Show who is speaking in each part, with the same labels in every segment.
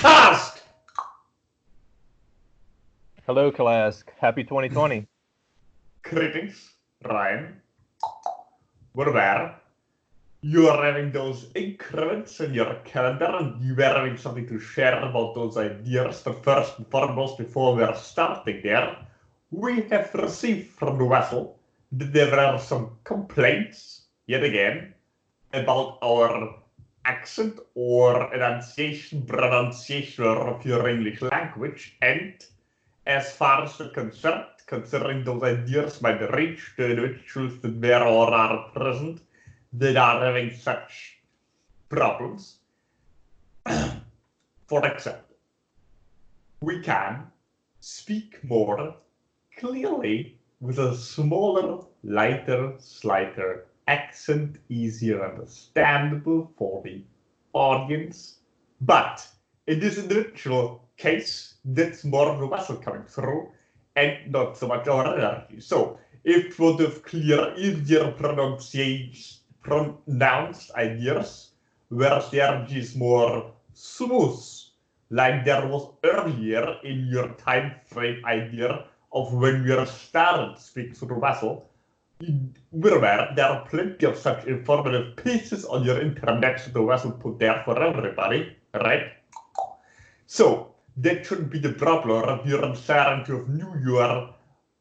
Speaker 1: KALASK!
Speaker 2: Hello, Kalask. Happy 2020.
Speaker 1: Greetings, Ryan. We're there. You are having those increments in your calendar and you were having something to share about those ideas. But first and foremost, before we are starting there, we have received from the vessel that there were some complaints, yet again, about our accent or pronunciation of your English language, and as far as we're concerned, considering those ideas might reach the individuals that were or are present that are having such problems. For example, we can speak more clearly with a smaller, lighter, slighter accent, easier understandable for the audience. But in this individual case, that's more of the vessel coming through and not so much our energy. So if we would have clear, easier pronounced ideas, whereas the energy is more smooth, like there was earlier in your time frame idea of when we started speaking to the vessel, we're aware there are plenty of such informative pieces on your internet that the vessel put there for everybody, right? So that shouldn't be the problem if you're starting to view your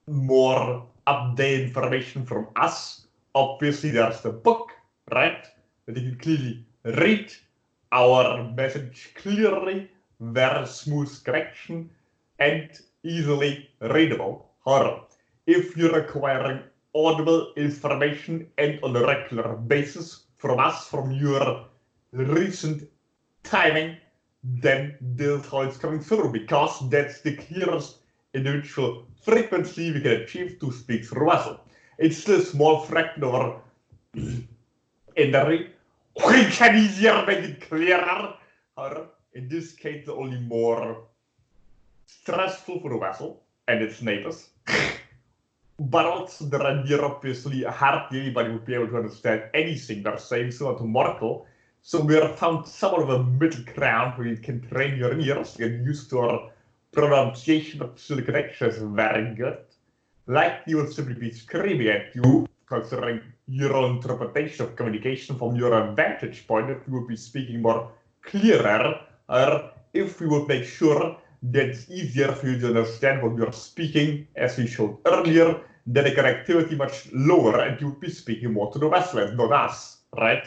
Speaker 1: more updated information from us. Obviously, there's the book, right? That you can clearly read our message clearly, very smooth correction, and easily readable. However, if you're acquiring audible information and on a regular basis from us, from your recent timing, then that's how it's coming through, because that's the clearest individual frequency we can achieve to speak through vessel. It's still a small fraction of our energy. We can easier make it clearer. However, in this case, the only more stressful for the vessel and its neighbors. But also the idea, obviously, hardly anybody would be able to understand anything they're saying, similar to mortal. So we have found somewhat of a middle ground where you can train your ears, get used to our pronunciation of the connection is very good. Like you will simply be screaming at you, considering your own interpretation of communication from your vantage point, if you would be speaking more clearer, or if we would make sure that it's easier for you to understand what you're speaking, as we showed earlier, then the connectivity much lower and you would be speaking more to the vessel and not us, right?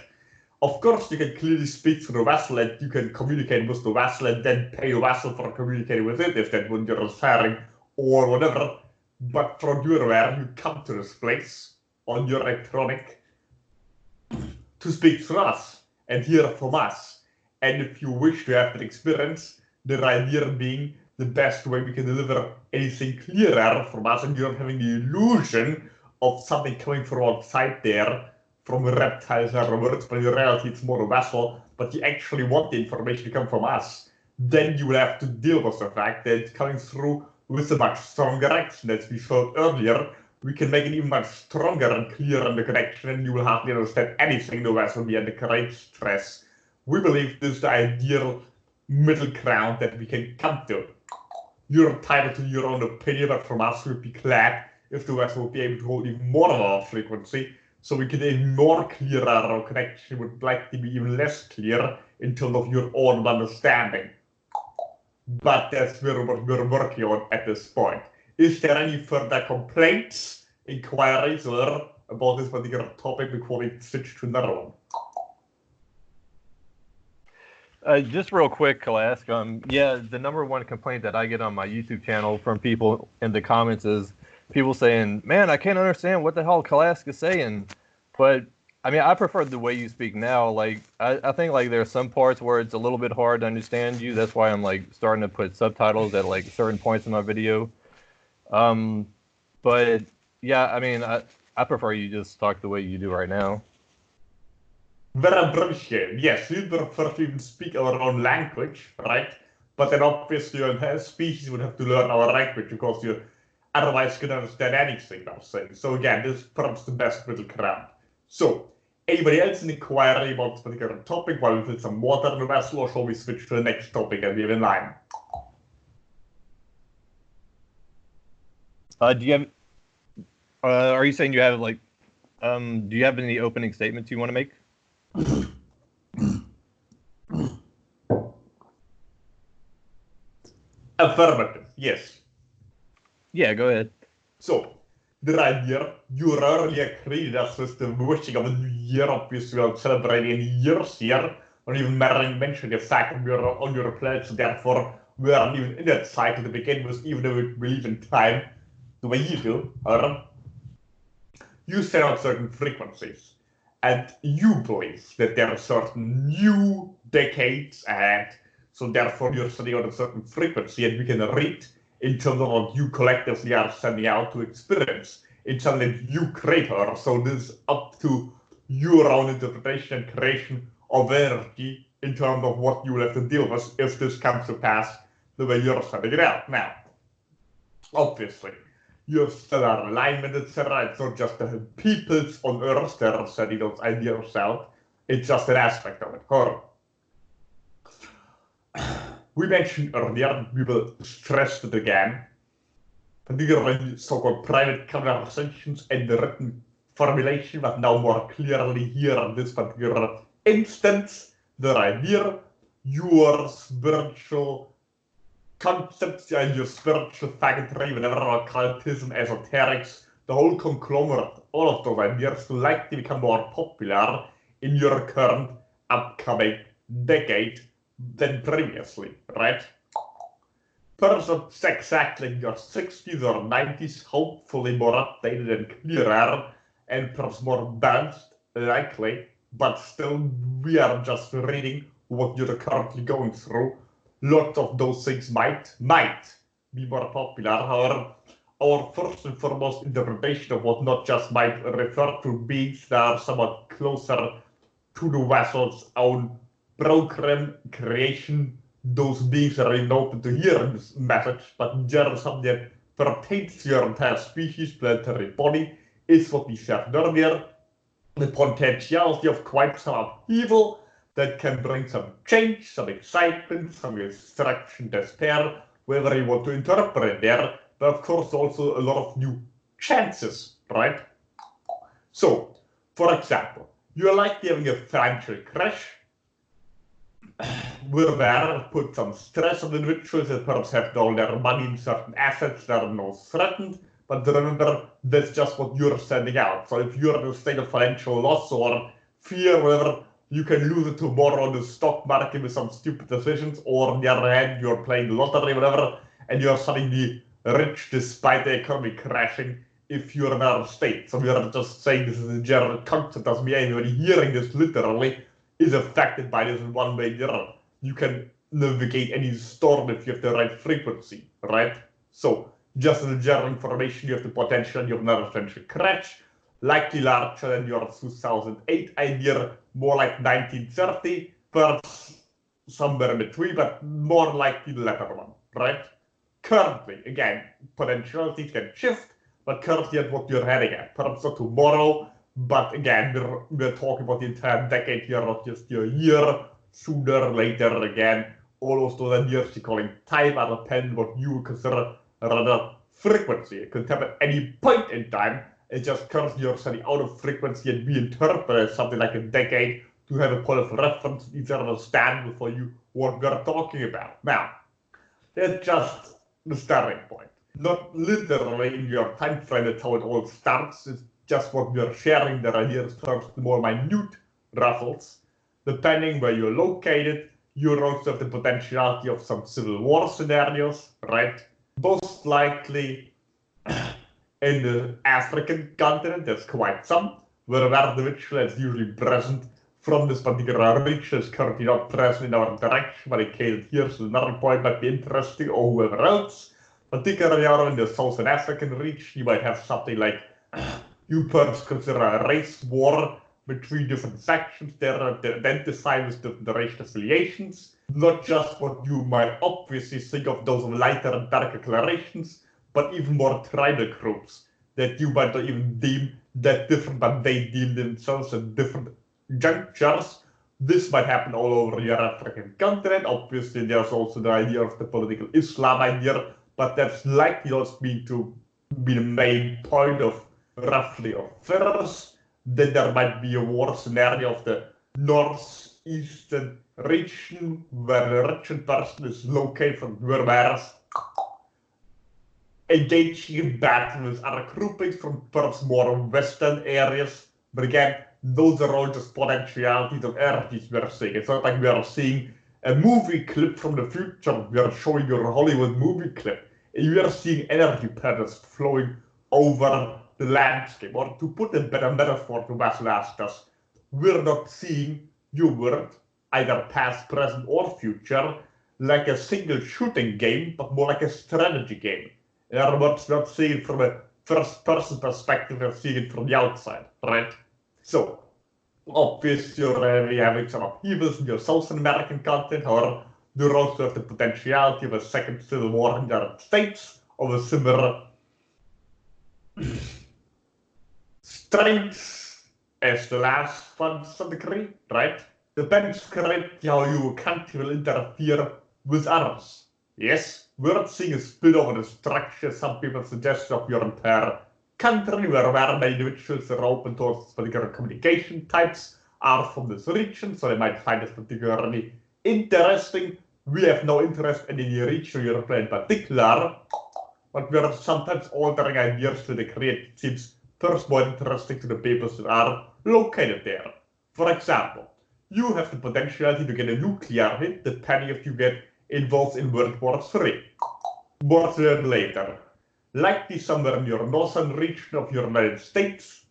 Speaker 1: Of course, you can clearly speak to the vessel and you can communicate with the vessel and then pay the vessel for communicating with it if that's what you're referring or whatever. But from your aware, you come to this place on your electronic to speak to us and hear from us. And if you wish to have that experience, the idea being the best way we can deliver anything clearer from us, and you're not having the illusion of something coming from outside there, from reptiles or words, but in reality it's more a vessel, but you actually want the information to come from us, then you will have to deal with the fact that it's coming through with a much stronger action. As we showed earlier, we can make it even much stronger and clearer in the connection, and you will hardly understand anything. The vessel will be under great stress. We believe this is the ideal middle ground that we can come to. You're entitled to your own opinion, but from us we'd be glad if the vessel would be able to hold even more of our frequency, so we can even more clearer our connection would likely be even less clear in terms of your own understanding. But that's what we're working on at this point. Is there any further complaints, inquiries, or about this particular topic before we switch to another one?
Speaker 2: Just real quick, Kalask. Yeah, the number one complaint that I get on my YouTube channel from people in the comments is people saying, "Man, I can't understand what the hell Kalask is saying." But I mean, I prefer the way you speak now. Like, I think like there are some parts where it's a little bit hard to understand you. That's why I'm like starting to put subtitles at like certain points in my video. Um, but yeah, I mean, I prefer you just talk the way you do right now.
Speaker 1: Very appreciated. Yes, we prefer to even speak our own language, right? But then obviously your entire species would have to learn our language because you otherwise couldn't understand anything I'm saying. So again, this is perhaps the best middle ground. So, anybody else in inquiry about this particular topic while we fill some water in the vessel, or shall we switch to the next topic and we have in line?
Speaker 2: Do you have? Are you saying you have like? Do you have any opening statements you want to make?
Speaker 1: Affirmative, yes.
Speaker 2: Yeah, go ahead.
Speaker 1: So, the idea, you earlier created us with the wishing of a new year, obviously we are celebrating years here, or even mentioned the fact that we are on your planet, so therefore we aren't even in that cycle to begin with, even though we believe in time the way you do, or you set out certain frequencies, and you believe that there are certain new decades ahead, so therefore you're setting out a certain frequency, and we can read in terms of what you collectively are sending out to experience. It's something that you create, her, so this is up to your own interpretation and creation of energy in terms of what you will have to deal with if this comes to pass the way you're setting it out. Now, obviously, you have stellar alignment, etc. It's not just the peoples on Earth that are setting those ideas out, it's just an aspect of it. We mentioned earlier, we will stress it again, particularly so-called private conversations and the written formulation, but now more clearly here in this particular instance, the idea, your spiritual concepts and your spiritual faculty, whatever occultism, esoterics, the whole conglomerate, all of those ideas will likely become more popular in your current upcoming decade than previously, right? Perhaps exactly in your 60s or 90s, hopefully more updated and clearer, and perhaps more balanced, likely, but still we are just reading what you're currently going through. Lots of those things might be more popular. However, our first and foremost interpretation of what not just might refer to beings that are somewhat closer to the vessel's own program creation, those beings are even open to hearing this message, but in general something that pertains to your entire species, planetary body, is what we said earlier, the potentiality of quite some upheaval that can bring some change, some excitement, some destruction, despair, whatever you want to interpret there, but of course also a lot of new chances, right? So, for example, you're likely having a financial crash, where there put some stress on individuals that perhaps have all their money in certain assets that are now threatened, but remember, that's just what you're sending out. So if you're in a state of financial loss or fear, whatever, you can lose it tomorrow on the stock market with some stupid decisions, or on the other hand, you're playing the lottery, whatever, and you're suddenly rich despite the economy crashing if you're in another state. So we are just saying this is a general concept, doesn't mean anybody hearing this literally is affected by this in one way or the other. You can navigate any storm if you have the right frequency, right? So, just as a general information, you have the potential, you have another potential crash, likely larger than your 2008 idea, more like 1930, perhaps somewhere in between, but more likely the latter one, right? Currently, again, potentialities can shift, but currently at what you're heading at, perhaps not tomorrow, but again, we're talking about the entire decade here, not just your year, sooner, later, again, all of those ideas you're calling time are dependent what you would consider rather frequency. It could happen at any point in time, it's just currently you're setting out of frequency and we interpret as something like a decade to have a point of reference, each understand for you what we're talking about. Now, that's just the starting point. Not literally in your time frame, that's how it all starts. It's just what we're sharing, the ideas terms, the more minute ruffles, depending where you're located, you also have the potentiality of some civil war scenarios, right? Most likely in the African continent, there's quite some, where the ritual is usually present from this particular region is currently not present in our direction, but in case here's another point might be interesting, or whoever else. Particularly out in the Southern African region, you might have something like you perhaps consider a race war between different factions that identify with different racial affiliations. Not just what you might obviously think of those lighter and darker colorations, but even more tribal groups that you might not even deem that different, but they deem themselves at different junctures. This might happen all over your African continent. Obviously, there's also the idea of the political Islam idea, but that's likely also to be the main point of roughly of first. Then there might be a war scenario of the northeastern region where the richest person is located from whereas engaging in battle with other groupings from perhaps more western areas. But again, those are all just potentialities of energies we're seeing. It's not like we are seeing a movie clip from the future. We are showing you a Hollywood movie clip. And you are seeing energy patterns flowing over the landscape. Or to put a better metaphor to Vasil asked us, we're not seeing your world, either past, present, or future, like a single shooting game, but more like a strategy game. In other words, not seeing it from a first-person perspective, we're seeing it from the outside, right? So, obviously, you're already having some upheavals in your South American continent, or you also have the potentiality of a second civil war in the United States, of a similar strength as the last one to some degree, right? Depends greatly how your country will interfere with others. Yes, we're not seeing a split over the structure some people suggest of your entire country, where many individuals are open towards particular communication types are from this region, so they might find this particularly interesting. We have no interest in any region Europe in particular, but we are sometimes altering ideas to the degree it seems first more interesting to the peoples that are located there. For example, you have the potentiality to get a nuclear hit depending if you get involved in World War III. More later. Likely somewhere in your northern region of your United States,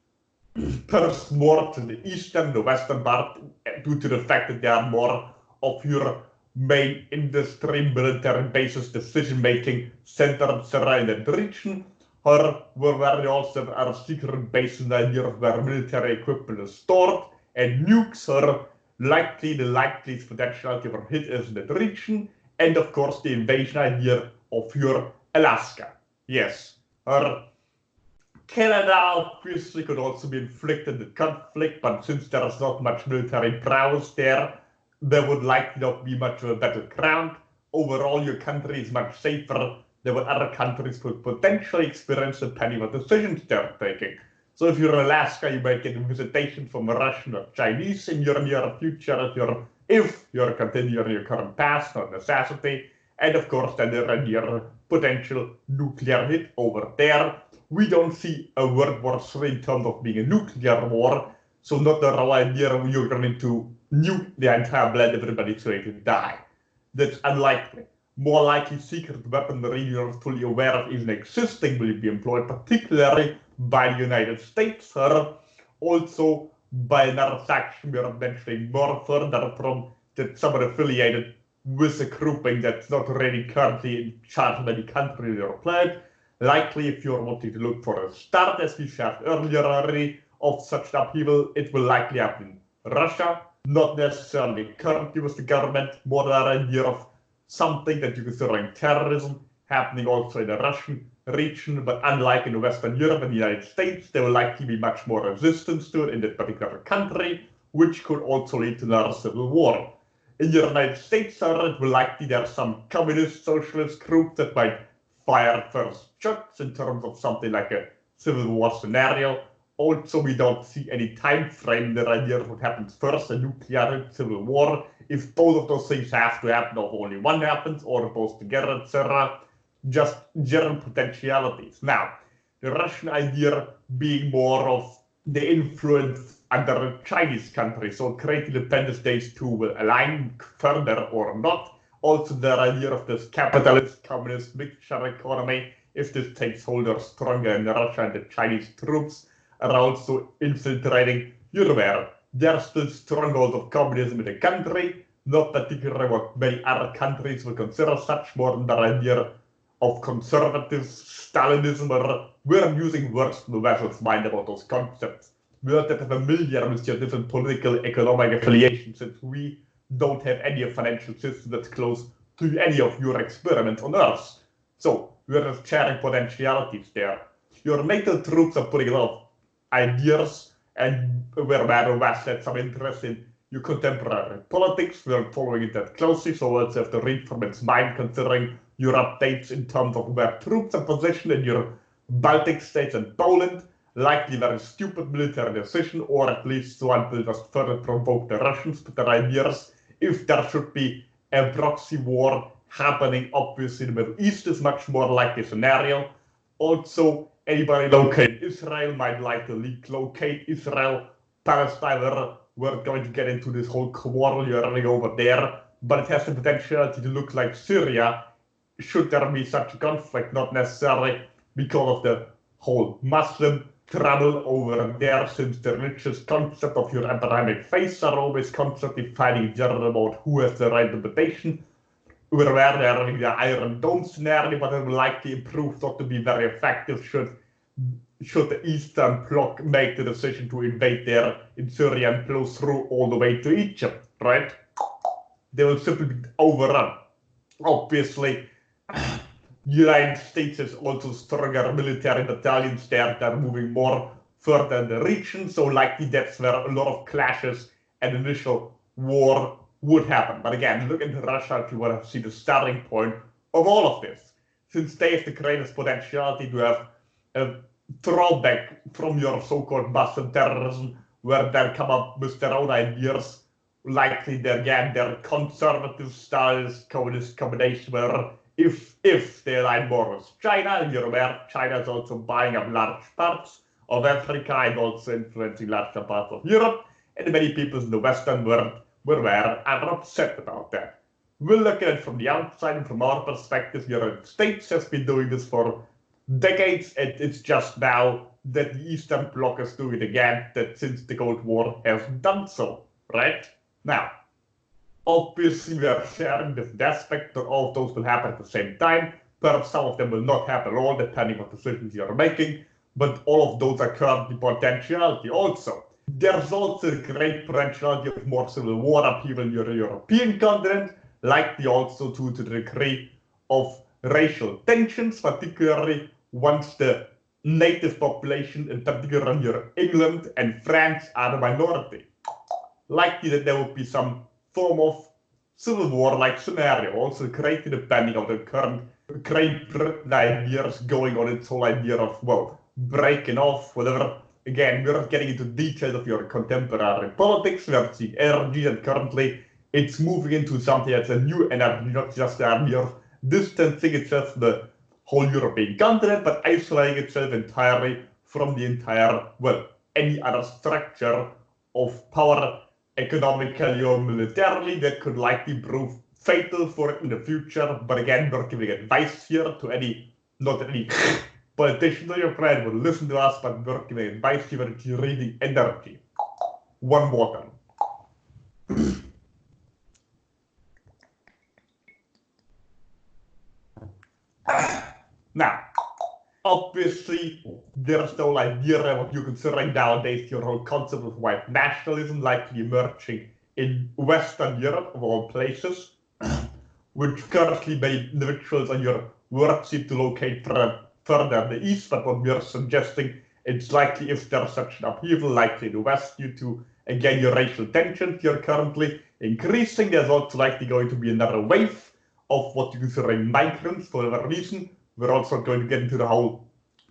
Speaker 1: perhaps more to the eastern, the western part, due to the fact that there are more of your main industry, military bases, decision-making centers in that region, or where you also have secret bases in the idea of where military equipment is stored, and nukes are likely the likeliest potentiality of a hit is in that region, and of course the invasion idea of your Alaska. Yes, or Canada obviously could also be inflicted with conflict, but since there is not much military prowess there would likely not be much of a battleground. Overall, your country is much safer than what other countries could potentially experience depending on decisions they're taking. So if you're in Alaska, you might get a visitation from a Russian or Chinese in your near future if you're continuing your current path, not necessity. And of course, then there are your potential nuclear hit over there. We don't see a World War III in terms of being a nuclear war, so not the raw idea you're going to nuke the entire planet, everybody's going to die. That's unlikely. More likely, secret weaponry you're fully aware of even existing will be employed, particularly by the United States, or also by another faction we are mentioning more further from that someone affiliated with a grouping that's not really currently in charge of any country or planet. Likely, if you're wanting to look for a start, as we shared earlier already, of such upheaval, it will likely happen in Russia, not necessarily currently with the government, more than an idea of something that you consider terrorism happening also in the Russian region, but unlike in Western Europe and the United States, there will likely be much more resistance to it in that particular country, which could also lead to another civil war. In the United States, it will likely there are some communist socialist groups that might fire first shots in terms of something like a civil war scenario. Also, we don't see any time frame that idea of what happens first, a nuclear civil war. If both of those things have to happen, or only one happens, or both together, etc. Just general potentialities. Now, the Russian idea being more of the influence under the Chinese country, so creating independent states to align further or not. Also, the idea of this capitalist communist mixture economy, if this takes hold or stronger in Russia, and the Chinese troops are also infiltrating, you're aware, there's still stronghold of communism in the country, not particularly what many other countries will consider such, more than the idea of conservative Stalinism, or we're using words from the West's mind about those concepts. We're not familiar with your different political, economic affiliations, since we don't have any financial system that's close to any of your experiments on Earth. So we're just sharing potentialities there. Your NATO troops are putting a lot of ideas, and where the West had some interest in your contemporary politics. We're following it that closely, so we'll have to read from its mind, considering your updates in terms of where troops are positioned in your Baltic states and Poland. Likely very stupid military decision, or at least one will just further provoke the Russians to their ideas. If there should be a proxy war happening, obviously the Middle East is much more likely scenario. Also, anybody located Israel might likely locate Israel. Palestine, we're going to get into this whole quarrel you're running over there, but it has the potentiality to look like Syria should there be such a conflict, not necessarily because of the whole Muslim trouble over there, since the religious concept of your Abrahamic faith are always constantly fighting each other about who has the right interpretation. We're aware they're running the Iron Dome scenario, but it will likely improve not to be very effective should the Eastern Bloc make the decision to invade there in Syria and flow through all the way to Egypt, right? They will simply be overrun. Obviously, United States has also stronger military battalions there that are moving more further in the region, so likely that's where a lot of clashes and initial war would happen. But again, look into Russia if you want to see the starting point of all of this, since they have the greatest potentiality to have a throwback from your so-called Muslim terrorism, where they come up with their own ideas, likely their conservative styles, communist combination, where if they align more with China, you're aware China is also buying up large parts of Africa and also influencing larger parts of Europe, and many people in the Western world are upset about that. We'll look at it from the outside, and from our perspective, the United States has been doing this for decades, and it's just now that the Eastern Bloc is doing it again, that since the Cold War has done so, right? Now, obviously, we are sharing different aspects, but all of those will happen at the same time. Perhaps some of them will not happen at all, depending on what decisions you are making, but all of those are currently potentiality also. There's also a great potentiality of more civil war upheaval in your European continent, likely also to the degree of racial tensions, particularly once the native population, in particular in your England and France, are the minority. Likely that there will be some form of civil war-like scenario, also greatly depending on the current Great Britain ideas going on, its whole idea of, well, breaking off, whatever. Again, we're not getting into details of your contemporary politics. We have seen energy, and currently it's moving into something that's a new energy, not just the idea of distancing itself from the whole European continent, but isolating itself entirely from the entire, well, any other structure of power, economically or militarily, that could likely prove fatal for it in the future. But again, we're giving advice here to not any politicians or your friend will listen to us, but we're giving advice here to reading energy. One more time. Now, obviously, there's the whole idea of what you're considering nowadays, your whole concept of white nationalism likely emerging in Western Europe, of all places, which currently many individuals on your work seem to locate further in the east, but what we're suggesting, it's likely if there's such an upheaval, likely in the west, due to, again, your racial tensions you're currently increasing. There's also likely going to be another wave of what you're considering migrants for whatever reason. We're also going to get into the whole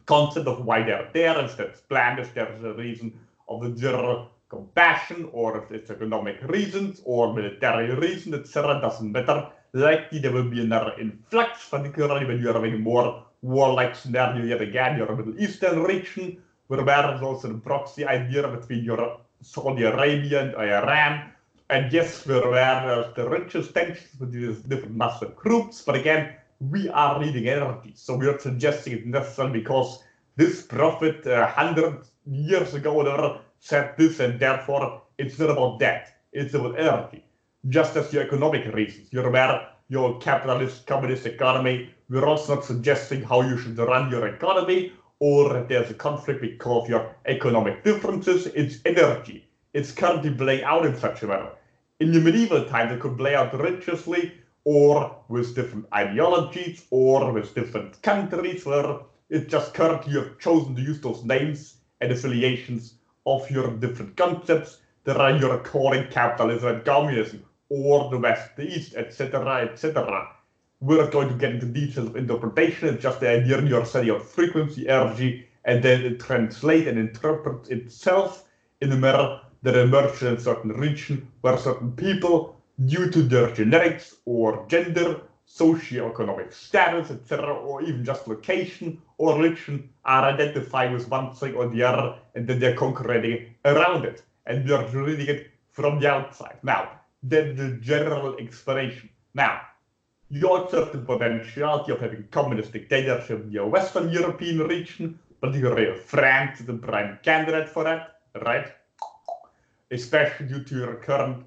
Speaker 1: concept of why they're there, if that's planned, if there's a reason of the general compassion, or if it's economic reasons, or military reasons, etc. Doesn't matter. Likely there will be another influx, particularly when you're having a more warlike scenario yet again, your Middle Eastern region, where there's also the proxy idea between your Saudi Arabia and Iran. And yes, there were the richest tensions with these different Muslim groups, but again, we are reading energy. So we are suggesting it necessarily because this prophet 100 years ago or whatever said this, and therefore it's not about that. It's about energy. Just as your economic reasons. You're aware your capitalist, communist economy. We're also not suggesting how you should run your economy, or if there's a conflict because of your economic differences. It's energy. It's currently playing out in such a manner. In the medieval times, it could play out religiously, or with different ideologies, or with different countries, where it's just currently you have chosen to use those names and affiliations of your different concepts that are you're calling capitalism and communism, or the West, the East, etc., etc. We're not going to get into details of interpretation. It's just the idea you're setting out frequency, energy, and then it translates and interprets itself in a manner that emerges in a certain region where certain people, due to their genetics or gender, socioeconomic status, etc., or even just location or religion, are identified with one thing or the other, and then they're congregating around it. And we are reading it from the outside. Now, then the general explanation. Now, you also have the potentiality of having communist dictatorship in your Western European region, particularly France is the prime candidate for that, right? Especially due to your current,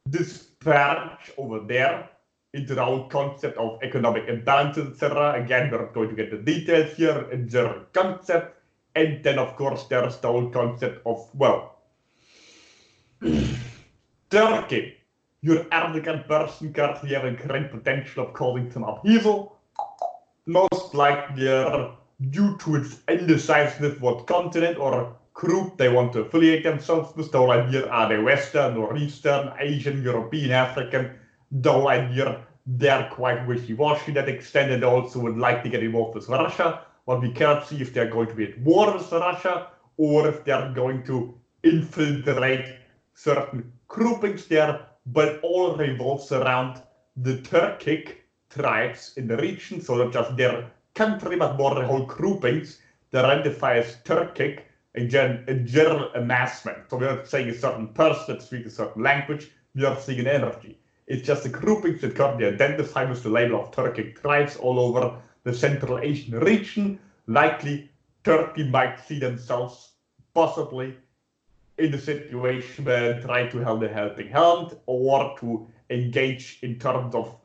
Speaker 1: dispatch over there into the whole concept of economic imbalances, etc. Again, we're not going to get the details here, a general concept. And then, of course, there's the whole concept of, Turkey. Your Erdogan person currently having great potential of causing some upheaval. Most likely due to its indecisiveness what continent or group they want to affiliate themselves with. The whole idea, are they Western or Eastern, Asian, European, African? The whole idea, they're quite wishy-washy to that extent, and they also would like to get involved with Russia. But we cannot see if they're going to be at war with Russia, or if they're going to infiltrate certain groupings there, but all revolves around the Turkic tribes in the region, so not just their country, but more the whole groupings that identify as Turkic, a general amassment. So we're not saying a certain person that speaks a certain language, we are seeing an energy. It's just the groupings that currently identify with the label of Turkic tribes all over the Central Asian region. Likely, Turkey might see themselves possibly in the situation where try to hold a helping hand, or to engage in terms of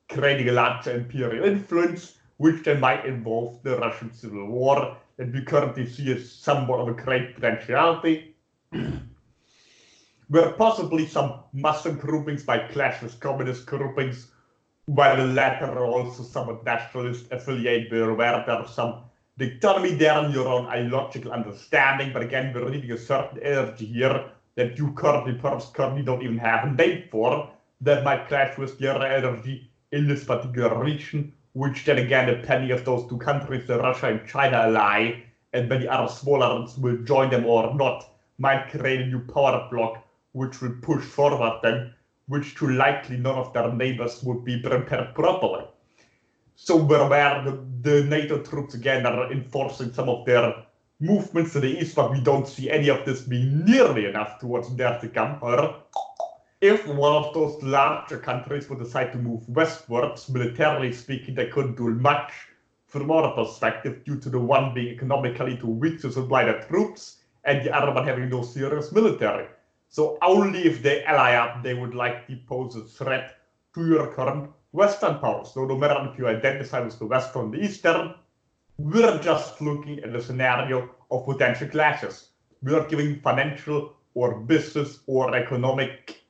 Speaker 1: creating a larger imperial influence, which then might involve the Russian Civil War that we currently see as somewhat of a great potentiality, where possibly some Muslim groupings might clash with communist groupings, while the latter are also somewhat nationalist affiliate, where there's some dichotomy there in your own ideological understanding. But again, we're reading a certain energy here that you currently don't even have a name for, that might clash with the other energy in this particular region, which then again, depending if those two countries, Russia and China, ally, and many other smaller ones will join them or not, might create a new power block, which will push forward then, which too likely none of their neighbors would be prepared properly. So where the NATO troops again are enforcing some of their movements to the east, but we don't see any of this being nearly enough towards there to come. Or if one of those larger countries would decide to move westwards, militarily speaking, they couldn't do much from our perspective, due to the one being economically too weak to supply their troops, and the other one having no serious military. So only if they ally up, they would likely pose a threat to your current Western powers. So no matter if you identify with the Western or the Eastern, we're just looking at a scenario of potential clashes. We are giving financial or business or economic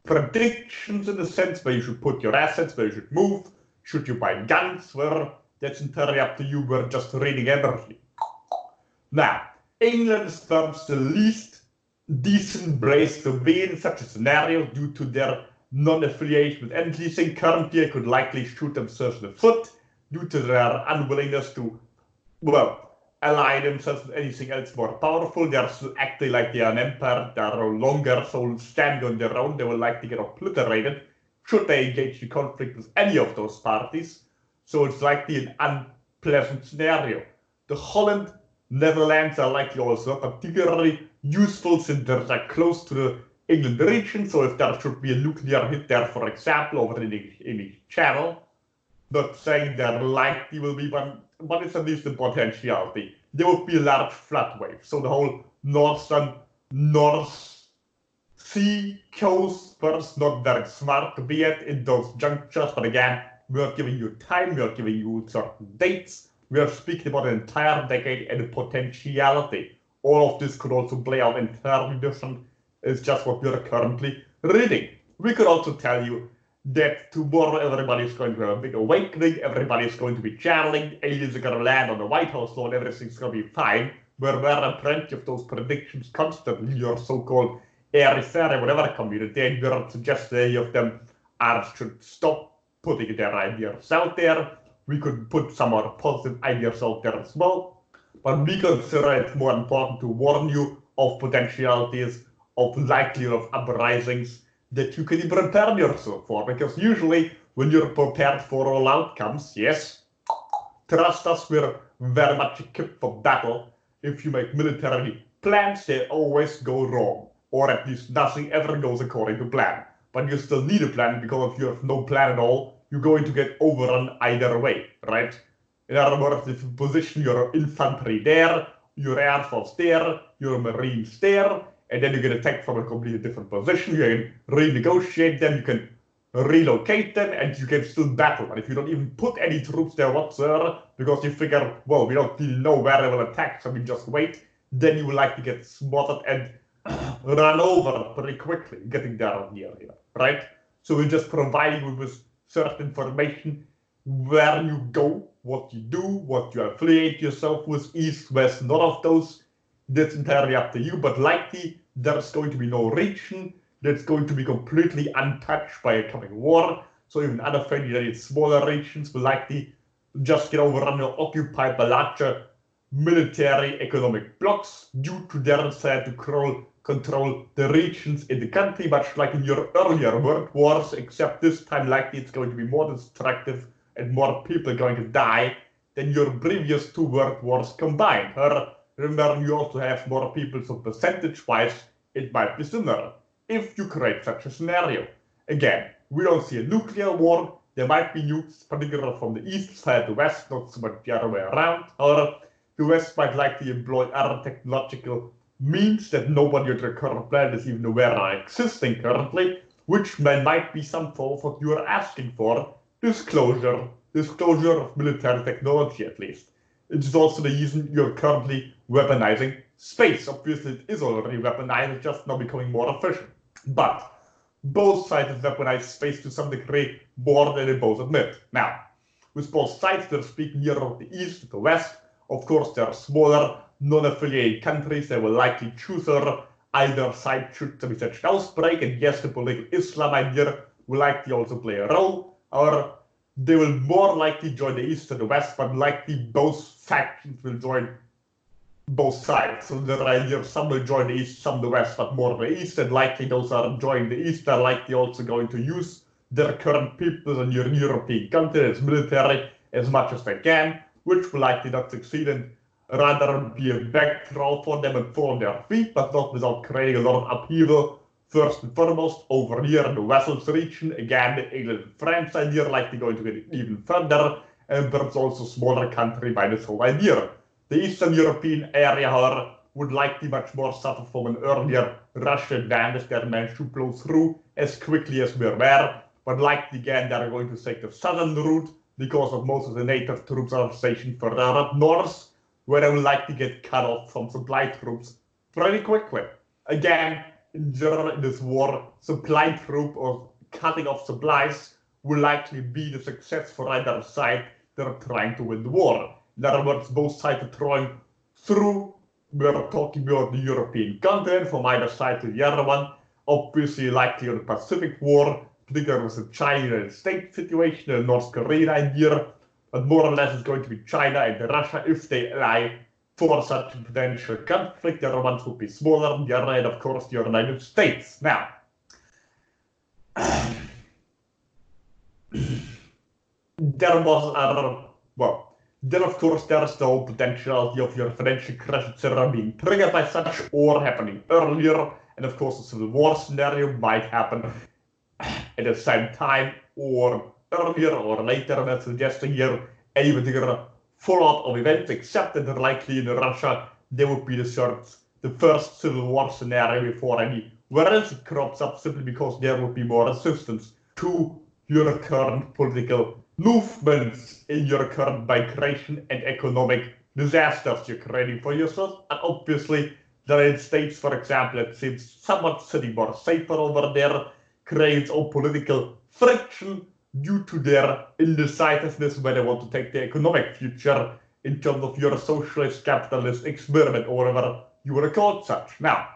Speaker 1: predictions in the sense where you should put your assets, where you should move, should you buy guns, where that's entirely up to you. We're just reading everything. Now, England is perhaps the least decent place to be in such a scenario due to their non-affiliation with anything. Currently, they could likely shoot themselves in the foot due to their unwillingness to, ally themselves with anything else more powerful. They are still acting like they are an empire. They are no longer so standing on their own. They will likely get obliterated should they engage in conflict with any of those parties. So it's likely an unpleasant scenario. The Holland, Netherlands are likely also, particularly useful since they're close to the England region. So if there should be a nuclear hit there, for example, over in the channel, not saying there likely will be one, but it's at least a potentiality. There would be a large flood wave. So the whole North Sea coast was not very smart to be at in those junctures. But again, we are giving you time, we are giving you certain dates. We are speaking about an entire decade and the potentiality. All of this could also play out entirely different. It's just what we are currently reading. We could also tell you that tomorrow everybody is going to have a big awakening, everybody is going to be channeling, aliens are going to land on the White House lawn, everything's going to be fine. There are plenty of those predictions constantly, your so-called airy-fairy, whatever community, and we are suggesting any of them should stop putting their ideas out there. We could put some more positive ideas out there as well, but we consider it more important to warn you of potentialities, of likelihood of uprisings, that you can even prepare yourself for, because usually when you're prepared for all outcomes, yes, trust us, we're very much equipped for battle. If you make military plans, they always go wrong, or at least nothing ever goes according to plan. But you still need a plan, because if you have no plan at all, you're going to get overrun either way, right? In other words, if you position your infantry there, your air force there, your marines there, and then you get attacked from a completely different position, you can renegotiate them, you can relocate them, and you can still battle. But if you don't even put any troops there whatsoever, because you figure, well, we don't really know where they will attack, so we just wait, then you will likely get spotted and run over pretty quickly, getting down here, right? So we're just providing you with certain information, where you go, what you do, what you affiliate yourself with, east, west, none of those. That's entirely up to you, but likely there's going to be no region that's going to be completely untouched by a coming war. So even other fairly smaller regions will likely just get overrun or occupied by larger military economic blocks due to their desire to control the regions in the country, much like in your earlier world wars, except this time likely it's going to be more destructive and more people going to die than your previous two world wars combined. Remember, you also have more people, so percentage-wise, it might be similar if you create such a scenario. Again, we don't see a nuclear war. There might be nukes, particularly from the east side to west, not so much the other way around. However, the west might likely employ other technological means that nobody on the current planet is even aware are existing currently, which might be some form of what you are asking for, disclosure of military technology at least. It is also the reason you're currently weaponizing space. Obviously, it is already weaponized, it's just now becoming more efficient. But both sides have weaponized space to some degree more than they both admit. Now, with both sides, they're speaking here of the east to the west. Of course, there are smaller, non-affiliated countries that will likely choose either side should there be such an outbreak. And yes, the political Islam idea will likely also play a role. Or they will more likely join the east and the west, but likely both factions will join both sides. So there are either some will join the east, some the west, but more the east, and likely those are joining the east are likely also going to use their current people in your European country as military as much as they can, which will likely not succeed and rather be a backthrow for them and fall on their feet, but not without creating a lot of upheaval. First and foremost, over here in the Wessex region, again, the England and France idea likely going to get even further, and perhaps also smaller country by this whole idea. The Eastern European area, however, would likely much more suffer from an earlier Russian advantage that managed to blow through as quickly as we were, but likely again they're going to take the southern route because of most of the native troops are stationed further up north, where they will likely get cut off from supply troops pretty quickly. Again, in general, in this war, supply troop or cutting off supplies will likely be the success for either side that are trying to win the war. In other words, both sides are throwing through. We're talking about the European continent from either side to the other one. Obviously, likely on the Pacific War, particularly with the China-United States situation, the North Korea idea, but more or less it's going to be China and Russia if they ally for such a potential conflict. The other ones would be smaller, on the other hand, of course, the United States. Now, there was other, well, then of course there's the whole potentiality of your financial crisis being triggered by such or happening earlier, and of course a civil war scenario might happen at the same time or earlier or later. I'm not suggesting here any particular fallout of events, except that likely in Russia there would be the first civil war scenario before anywhere else it crops up, simply because there would be more resistance to your current political movements in your current migration and economic disasters you're creating for yourself. And obviously the United States, for example, it seems somewhat sitting more safer over there, creates all political friction due to their indecisiveness where they want to take the economic future in terms of your socialist capitalist experiment, or whatever you want to call it such. Now,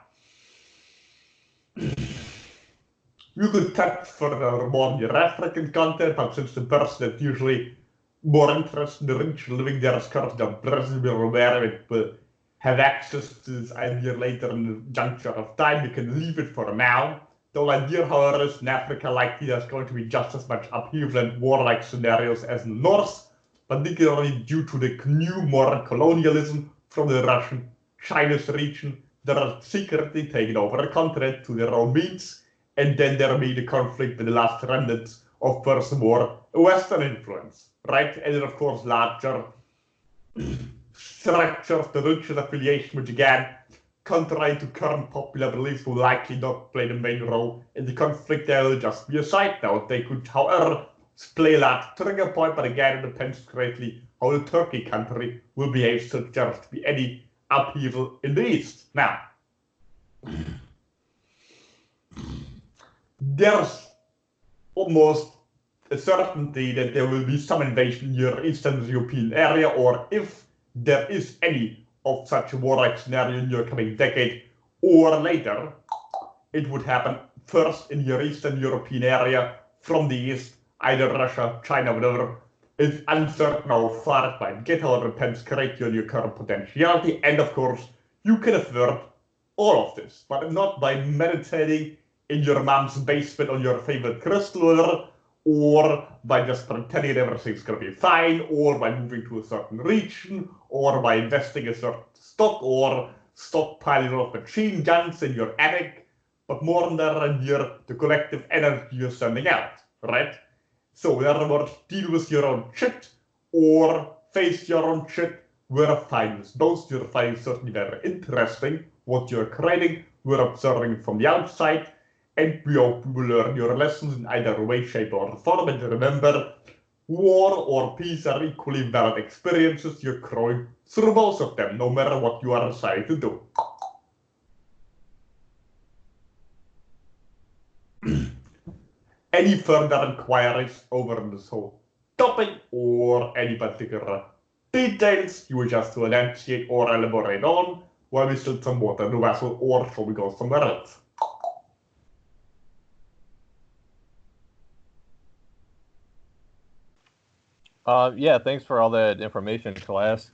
Speaker 1: you could touch further more on your African content, but since the person that's usually more interested in the rich living there is currently presently aware it will have access to this idea later in the juncture of time, you can leave it for now. The whole idea, however, is in Africa likely there's going to be just as much upheaval and warlike scenarios as in the north, particularly due to the new modern colonialism from the Russian Chinese region that are secretly taking over the continent to their own means, and then there will be the conflict with the last remnants of first more Western influence, right? And then of course larger structures, the Russian affiliation, which again, contrary to current popular beliefs, will likely not play the main role in the conflict. They will just be a side note. They could, however, play a large trigger point, but again, it depends greatly how the Turkey country will behave should there be any upheaval in the east. Now, there's almost a certainty that there will be some invasion in your Eastern European area, or if there is any of such a warlike scenario in your coming decade or later, it would happen first in your Eastern European area from the east, either Russia, China, whatever. It's uncertain how far it might get, however, it depends greatly on your current potentiality, and of course, you can avert all of this, but not by meditating in your mom's basement on your favorite crystal order, or by just pretending that everything's going to be fine, or by moving to a certain region, or by investing in a certain stock, or stockpiling of machine guns in your attic, but more than that, the collective energy you're sending out, right? So in other words, deal with your own shit, or face your own shit. We're fine with both. You're finding certainly very interesting what you're creating. We're observing from the outside, and we hope you will learn your lessons in either way, shape, or form. And remember, war or peace are equally valid experiences. You're growing through both of them, no matter what you are deciding to do. Any further inquiries over this whole topic or any particular details you wish us to enunciate or elaborate on while we still some water in the vessel, or shall we go somewhere else?
Speaker 2: Yeah, thanks for all that information, Kalask.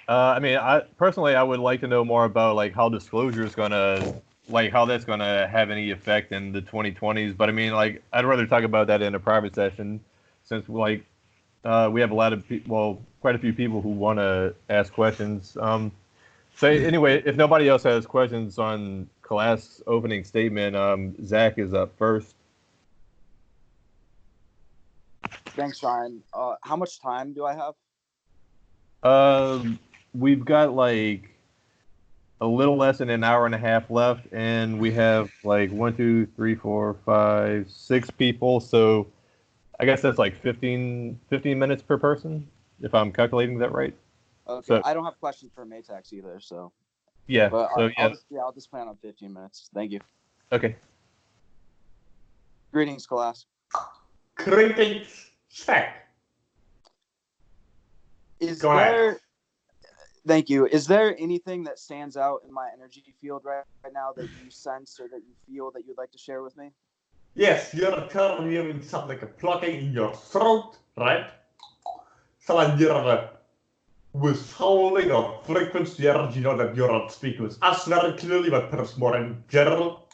Speaker 2: I mean, I personally would like to know more about like how disclosure is gonna, like how that's gonna have any effect in the 2020s. But I mean, like I'd rather talk about that in a private session, since like we have a lot of quite a few people who want to ask questions. So anyway, if nobody else has questions on Kalask's opening statement, Zach is up first.
Speaker 3: Thanks, Ryan. How much time do I have?
Speaker 2: We've got like a little less than an hour and a half left, and we have like 1, 2, 3, 4, 5, 6 people. So I guess that's like 15 minutes per person, if I'm calculating that right.
Speaker 3: Okay.
Speaker 2: So,
Speaker 3: I don't have questions for Metax either, so.
Speaker 2: Yeah.
Speaker 3: But
Speaker 2: so
Speaker 3: I'll just plan on 15 minutes. Thank you.
Speaker 2: Okay.
Speaker 3: Greetings, Kalask.
Speaker 1: Greetings, Zach.
Speaker 3: Thank you. Is there anything that stands out in my energy field right now that you sense or that you feel that you'd like to share with me?
Speaker 1: Yes, you're currently hearing something like a plucking in your throat, right? Some idea of a withholding of frequency energy. You know that you're not speaking with us very clearly, but perhaps more in general.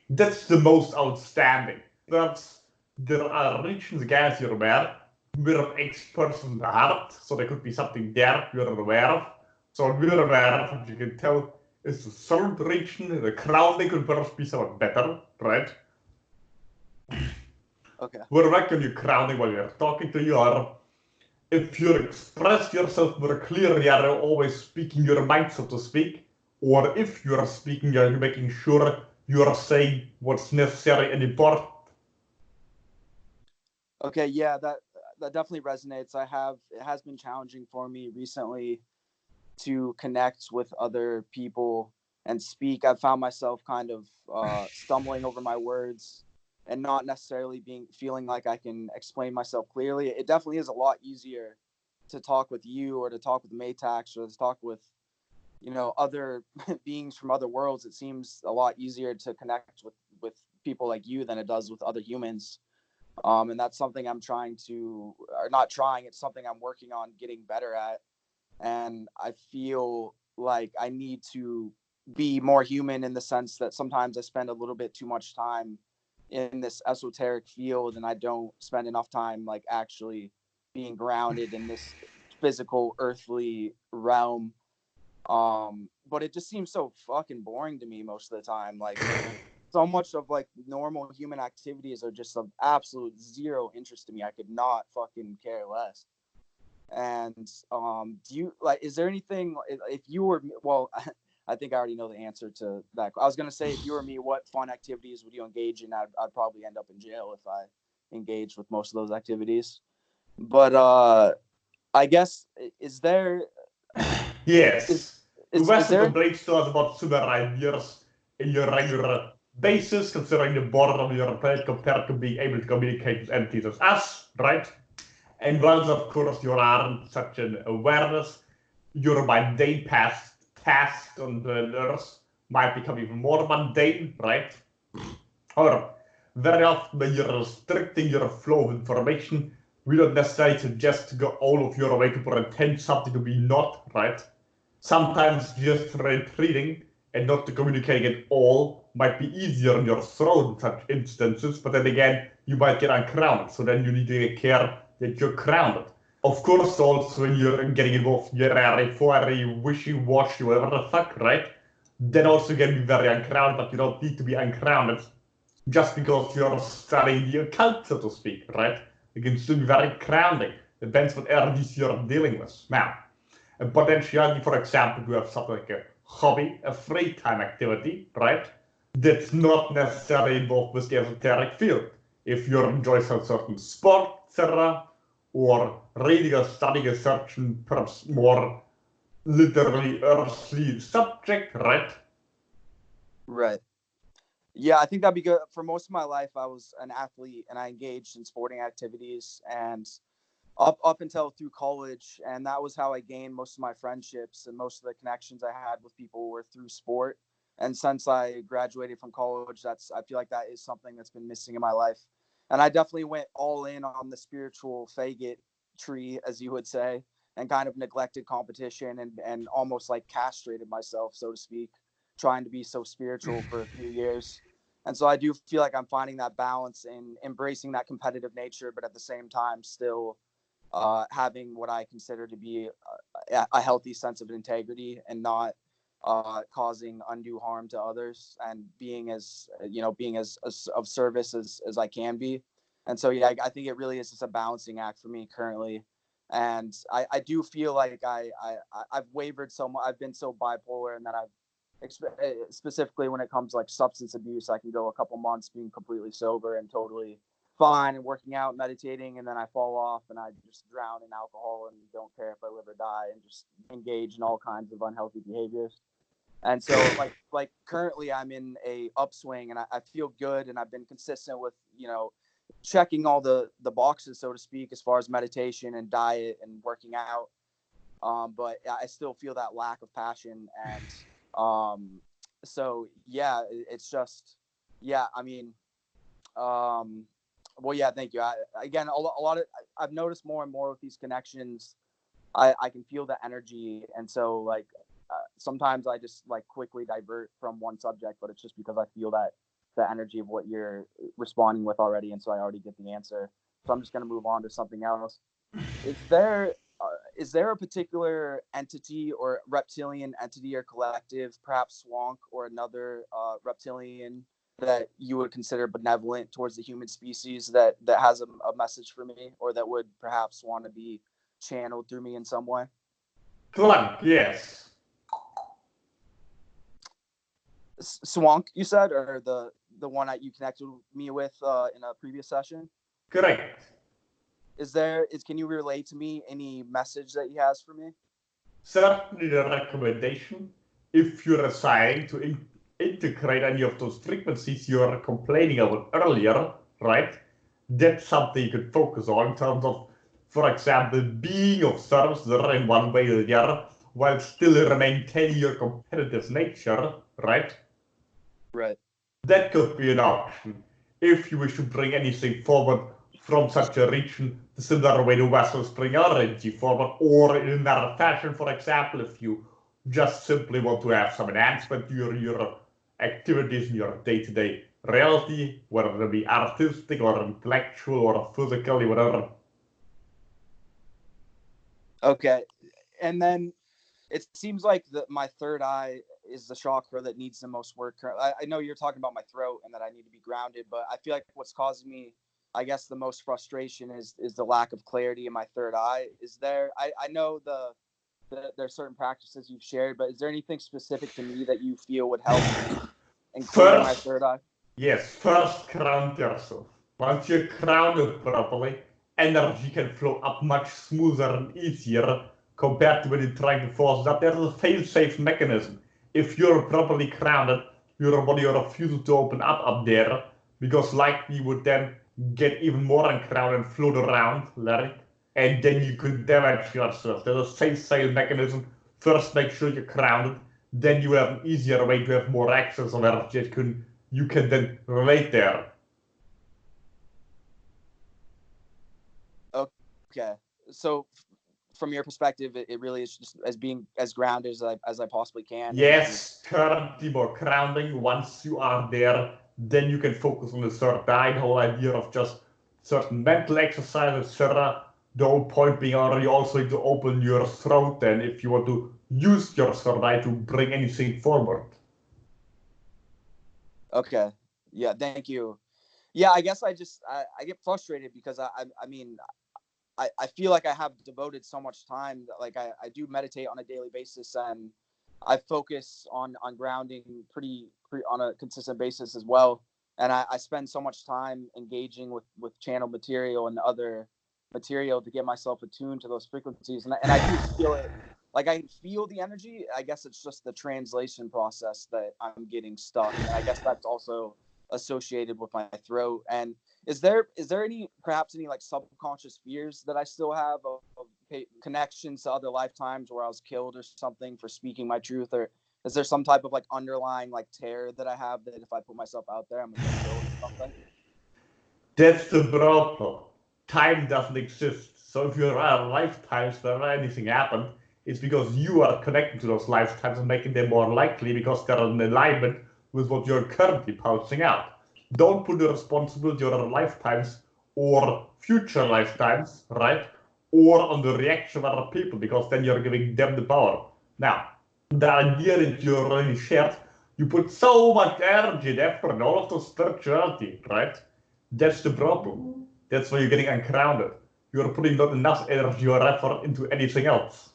Speaker 1: That's the most outstanding. That's there are regions, guys, you're aware, where experts in the heart, so there could be something there you're aware of. So we're aware of, what you can tell, is the third region, the grounding could perhaps be somewhat better, right?
Speaker 3: Okay.
Speaker 1: We're working on your grounding while you're talking to you. If you express yourself more clearly, are you always speaking your mind, so to speak? Or if you're speaking, are you making sure you're saying what's necessary and important?
Speaker 3: Okay, yeah, that definitely resonates. It has been challenging for me recently to connect with other people and speak. I've found myself kind of stumbling over my words and not necessarily feeling like I can explain myself clearly. It definitely is a lot easier to talk with you or to talk with Metax or to talk with, you know, other beings from other worlds. It seems a lot easier to connect with people like you than it does with other humans. And that's something I'm trying to, or not trying, it's something I'm working on getting better at. And I feel like I need to be more human in the sense that sometimes I spend a little bit too much time in this esoteric field and I don't spend enough time like actually being grounded in this physical earthly realm. But it just seems so fucking boring to me most of the time. Like so much of like normal human activities are just of absolute zero interest to me. I could not fucking care less. And do you like? Is there anything if you were well? I think I already know the answer to that. I was gonna say if you were me, what fun activities would you engage in? I'd probably end up in jail if I engaged with most of those activities. But I guess is there is
Speaker 1: Yes.
Speaker 3: is
Speaker 1: Western
Speaker 3: there
Speaker 1: complaints to us about super ideas in your regular basis, considering the border of your planet compared to being able to communicate with entities as us, right? And once, of course, you are in such an awareness, your mundane past tasks on the Earth might become even more mundane, right? However, very often when you're restricting your flow of information, we don't necessarily suggest to go all of your way to intend something to be not, right? Sometimes just retreating and not to communicate at all might be easier on your throat in such instances, but then again, you might get ungrounded, so then you need to take care that you're grounded. Of course, also when you're getting involved, you're very wishy-washy, whatever the fuck, right? Then also can be very ungrounded, but you don't need to be ungrounded just because you're studying the occult, so to speak, right? It can still be very grounding. Depends what energies you're dealing with. Now, a potentiality, for example, to have something like a hobby, a free time activity, right? That's not necessarily involved with the esoteric field. If you enjoy a certain sport, etc., or reading or studying a certain, perhaps more literally earthly subject, right?
Speaker 3: right? Yeah, I think that'd be good. For most of my life, I was an athlete and I engaged in sporting activities and up until through college, and that was how I gained most of my friendships and most of the connections I had with people were through sport. And since I graduated from college, I feel like that is something that's been missing in my life. And I definitely went all in on the spiritual faggot tree, as you would say, and kind of neglected competition and almost like castrated myself, so to speak, trying to be so spiritual for a few years. And so I do feel like I'm finding that balance in embracing that competitive nature, but at the same time still having what I consider to be a healthy sense of integrity and not causing undue harm to others and being as of service as I can be. And so yeah, I think it really is just a balancing act for me currently. And I do feel like I've wavered so much. I've been so bipolar, and that specifically when it comes to like substance abuse, I can go a couple months being completely sober and totally fine and working out, meditating, and then I fall off and I just drown in alcohol and don't care if I live or die and just engage in all kinds of unhealthy behaviors. And so like currently I'm in a upswing and I feel good and I've been consistent with, checking all the boxes, so to speak, as far as meditation and diet and working out. But I still feel that lack of passion. And so yeah, it's just, yeah, I mean, well, yeah, thank you. Again, a lot of I've noticed more and more with these connections, I can feel the energy, and so sometimes I just like quickly divert from one subject, but it's just because I feel that the energy of what you're responding with already, and so I already get the answer. So I'm just going to move on to something else. Is there a particular entity or reptilian entity or collective, perhaps Swank or another reptilian, that you would consider benevolent towards the human species that has a message for me, or that would perhaps want to be channeled through me in some way?
Speaker 1: Clank, yes.
Speaker 3: Swank, you said, or the one that you connected me with in a previous session?
Speaker 1: Correct.
Speaker 3: Can you relay to me any message that he has for me?
Speaker 1: Certainly the recommendation, if you're deciding to integrate any of those frequencies you were complaining about earlier, right? That's something you could focus on in terms of, for example, being of service in one way or the other, while still maintaining your competitive nature, right?
Speaker 3: Right.
Speaker 1: That could be an option. If you wish to bring anything forward from such a region, the similar way the vessels bring other energy forward, or in another fashion, for example, if you just simply want to have some enhancement to your activities in your day-to-day reality, whether it be artistic or intellectual or physically, whatever.
Speaker 3: Okay. And then it seems like my third eye is the chakra that needs the most work. I know you're talking about my throat and that I need to be grounded, but I feel like what's causing me, I guess, the most frustration is the lack of clarity in my third eye. I know there's certain practices you've shared, but is there anything specific to me that you feel would help in clearing my third eye?
Speaker 1: Yes, first ground yourself. Once you're grounded properly, energy can flow up much smoother and easier compared to when you're trying to force it up. There's a fail-safe mechanism. If you're properly grounded, your body refuses to open up there, because likely you would then get even more uncrowned and float around, Larry, and then you could damage yourself. There's a safe mechanism. First, make sure you're grounded, then you have an easier way to have more access of energy you can then relate there.
Speaker 3: Okay. So from your perspective, it really is just as being as grounded as I possibly can.
Speaker 1: Yes, currently more grounding. Once you are there, then you can focus on the third eye. The whole idea of just certain mental exercise, etc. The whole point being already also to open your throat then if you want to use your third eye to bring anything forward.
Speaker 3: Okay. Yeah, thank you. Yeah, I guess I get frustrated because I mean, I feel like I have devoted so much time. Like I do meditate on a daily basis, and I focus on grounding pretty on a consistent basis as well. And I spend so much time engaging with channel material and other material to get myself attuned to those frequencies. And I do feel it. Like I feel the energy. I guess it's just the translation process that I'm getting stuck. And I guess that's also associated with my throat. And is there perhaps any like subconscious fears that I still have of connections to other lifetimes where I was killed or something for speaking my truth? Or is there some type of like underlying like terror that I have that if I put myself out there, I'm gonna get killed or something?
Speaker 1: That's the problem. Time doesn't exist. So if you're in lifetimes where anything happened, it's because you are connected to those lifetimes and making them more likely because they're in alignment with what you're currently pulsing out. Don't put the responsibility on other lifetimes or future lifetimes, right? Or on the reaction of other people, because then you're giving them the power. Now, the idea that you already shared, you put so much energy and effort and all of the spirituality, right? That's the problem. That's why you're getting ungrounded. You're putting not enough energy or effort into anything else.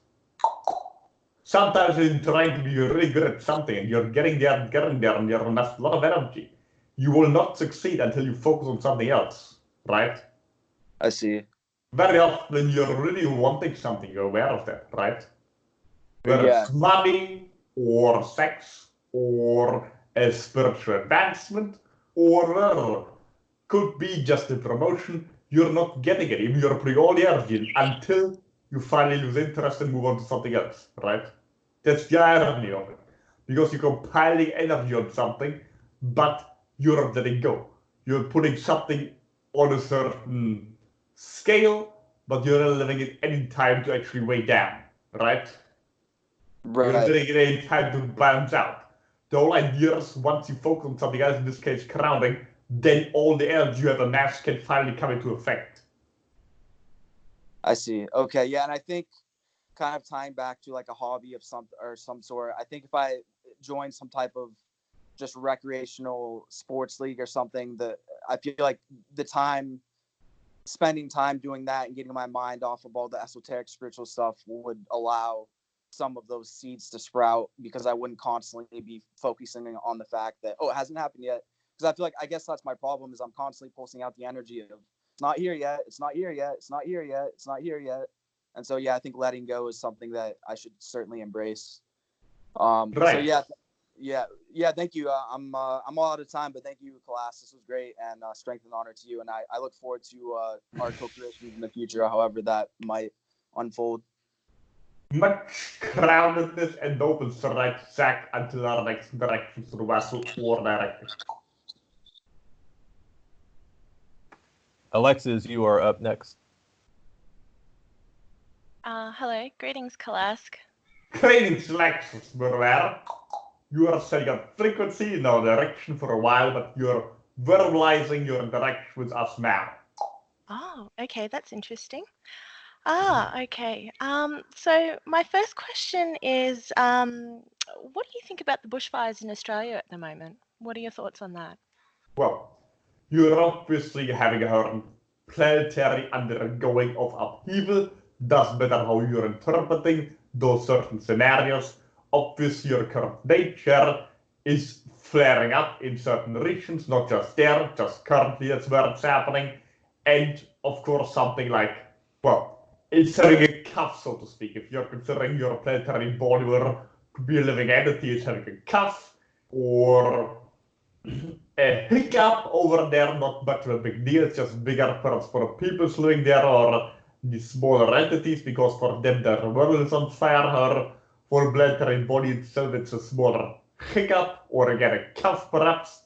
Speaker 1: Sometimes you're trying to be really good at something and you're getting there, and you're investing a lot of energy. You will not succeed until you focus on something else, right?
Speaker 3: I see.
Speaker 1: Very often when you're really wanting something, you're aware of that, right? Whether
Speaker 3: Yeah.
Speaker 1: it's money or sex or a spiritual advancement or whatever. Could be just a promotion, you're not getting it. Even you're putting all the energy in until you finally lose interest and move on to something else, right? That's the irony of it. Because you're compiling energy on something, but you're not letting go. You're putting something on a certain scale, but you're not letting it any time to actually weigh down, right? You're
Speaker 3: Right.
Speaker 1: letting it any time to balance out. the whole idea is once you focus on something else, in this case grounding, then all the energy you have amassed can finally come into effect.
Speaker 3: I see. Okay, yeah, and I think kind of tying back to like a hobby of some sort, I think if I join some type of just recreational sports league or something, that I feel like spending time doing that and getting my mind off of all the esoteric spiritual stuff would allow some of those seeds to sprout, because I wouldn't constantly be focusing on the fact that, oh, it hasn't happened yet. Because I feel like, I guess that's my problem, is I'm constantly posting out the energy of it's not here yet, it's not here yet, it's not here yet, it's not here yet. And so, yeah, I think letting go is something that I should certainly embrace.
Speaker 1: Right.
Speaker 3: So yeah. Thank you. I'm all out of time, but thank you, Kalas. This was great, and strength and honor to you. And I look forward to our co-creations in the future, however that might unfold.
Speaker 1: Much groundedness and opens the right track until our next interaction through vessel or directly.
Speaker 2: Alexis, you are up next.
Speaker 4: Hello, greetings, Kalask.
Speaker 1: Greetings, Alexis, Burware. You are setting a frequency in our direction for a while, but you're verbalizing your interaction with us now.
Speaker 4: Oh, okay, that's interesting. Okay. So my first question is, what do you think about the bushfires in Australia at the moment? What are your thoughts on that?
Speaker 1: Well, you're obviously having a planetary undergoing of upheaval. Doesn't matter how you're interpreting those certain scenarios. Obviously, your current nature is flaring up in certain regions, not just there, just currently that's where it's happening. And of course, something like, well, it's having a cuff, so to speak. If you're considering your planetary body were to be a living entity, it's having a cuff or a hiccup over there, not much of a big deal. It's just bigger perhaps for the people living there or the smaller entities, because for them their world is on fire, or for planetary body itself it's a smaller hiccup or again a cuff perhaps.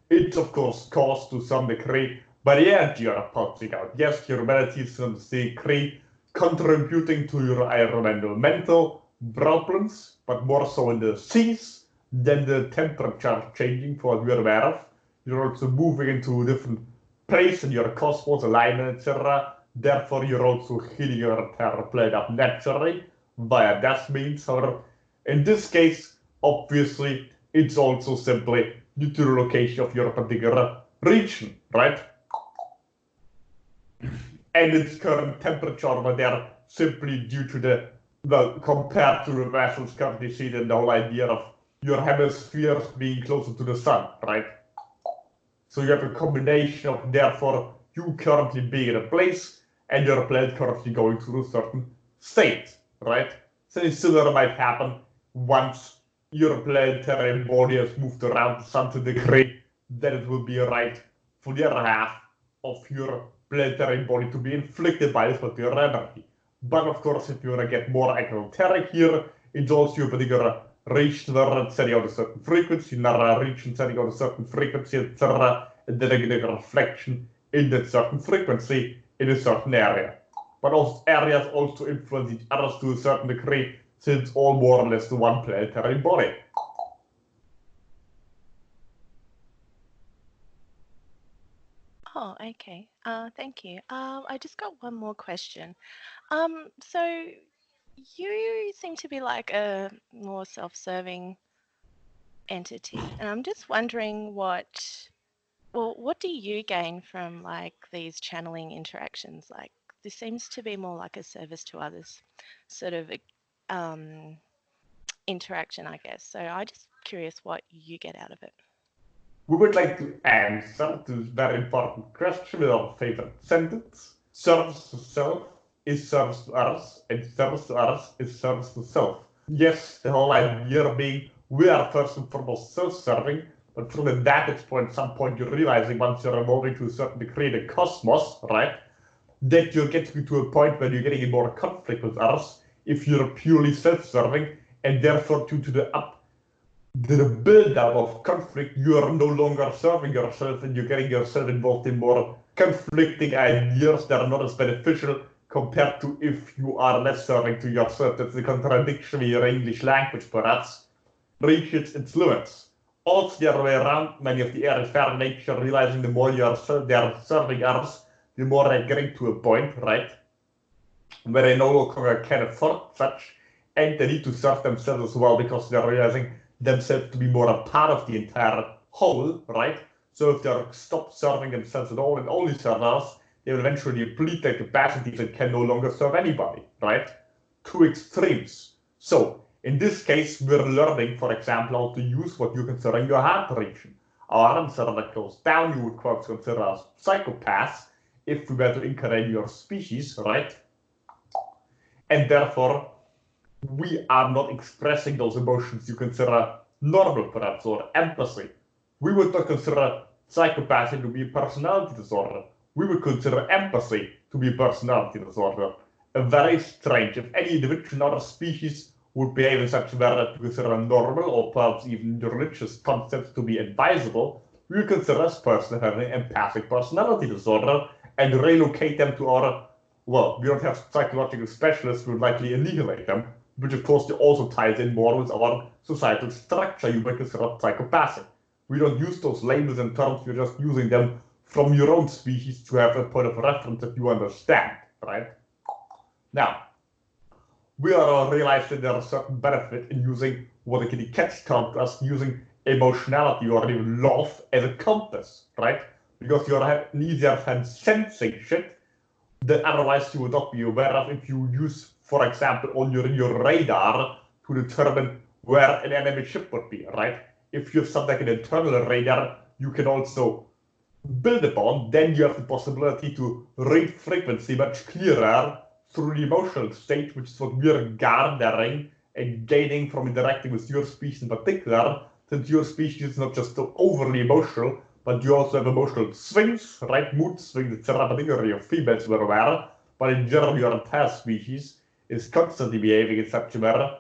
Speaker 1: It's of course caused to some degree by the energy you're pulsing out. Yes, your humanity is to some degree contributing to your environmental problems, but more so in the seas than the temperature changing, for what we're aware of. You're also moving into a different place in your cosmos, alignment, etc. Therefore, you're also healing your terra planet up naturally via that means. Or in this case, obviously, it's also simply due to the location of your particular region, right? And its current temperature, but they're simply due to the compared to the vessels currently seen in the whole idea of your hemispheres being closer to the sun, right? So you have a combination of, therefore, you currently being in a place and your planet currently going through a certain state, right? Something similar might happen once your planetary body has moved around the sun to the degree that it will be right for the other half of your planetary body to be inflicted by this particular energy. But of course, if you want to get more esoteric here, it's also a particular region where it's setting out a certain frequency, another region setting out a certain frequency, etc., and then I get a reflection in that certain frequency in a certain area. But those areas also influence each other to a certain degree, since all more or less the one planetary body.
Speaker 4: Oh, okay. Thank you. I just got one more question. So you seem to be like a more self-serving entity, and I'm just wondering what do you gain from like these channeling interactions? Like, this seems to be more like a service to others sort of interaction, I guess. So I'm just curious what you get out of it.
Speaker 1: We would like to answer this very important question with our favorite sentence. Service to self is service to others, and service to others is service to self. Yes, the whole idea being we are first and foremost self-serving, but from a vantage point, at some point you're realizing once you're evolving to a certain degree in the cosmos, right, that you're getting to a point where you're getting in more conflict with others if you're purely self-serving, and therefore due to the build-up of conflict, you are no longer serving yourself and you're getting yourself involved in more conflicting ideas that are not as beneficial compared to if you are less serving to yourself. That's the contradiction in your English language, perhaps. reach its limits. Also the other way around, many of the areas fair nature realizing the more they are serving others, the more they're getting to a point, right, where they no longer can afford such, and they need to serve themselves as well because they're realizing themselves to be more a part of the entire whole, right? So if they stop serving themselves at all and only serve others, they will eventually deplete their capacities and can no longer serve anybody, right? Two extremes. So in this case, we're learning, for example, how to use what you consider your heart region. Our arms are closed down, you would consider us psychopaths if we were to incarnate your species, right? And therefore, we are not expressing those emotions you consider normal, perhaps, or empathy. We would not consider psychopathy to be a personality disorder. We would consider empathy to be a personality disorder. Very strange. If any individual in other species would behave in such a way that we consider normal or perhaps even religious concepts to be advisable, we would consider this person having an empathic personality disorder and relocate them to our, well, we don't have psychological specialists, we would likely annihilate them, which of course also ties in more with our societal structure you might consider psychopathic. We don't use those labels and terms, we're just using them from your own species to have a point of reference that you understand, right? Now, we are realizing there is a certain benefit in using what the cats taught us, using emotionality or even love as a compass, right? Because you're an easier than sensing shit that otherwise you would not be aware of if you use, for example, on your radar to determine where an enemy ship would be, right? If you have something like an internal radar, you can also build upon, then you have the possibility to read frequency much clearer through the emotional state, which is what we're gathering and gaining from interacting with your species in particular, since your species is not just overly emotional, but you also have emotional swings, right? Mood swings, etc., particularly of females were aware, but in general your entire species is constantly behaving in such a manner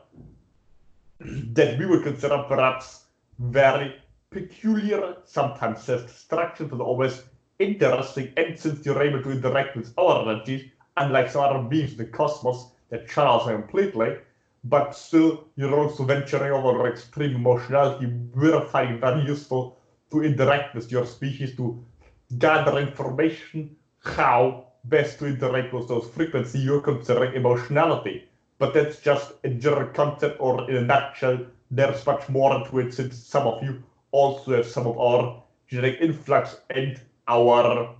Speaker 1: that we would consider perhaps very peculiar, sometimes self-destruction, but always interesting, and since you're able to interact with our energies, unlike some other beings in the cosmos that shut us completely, but still you're also venturing over extreme emotionality, we're finding very useful to interact with your species, to gather information how best to interact with those frequencies you're considering emotionality. But that's just a general concept, or in a nutshell, there's much more into it, since some of you also have some of our genetic influx and our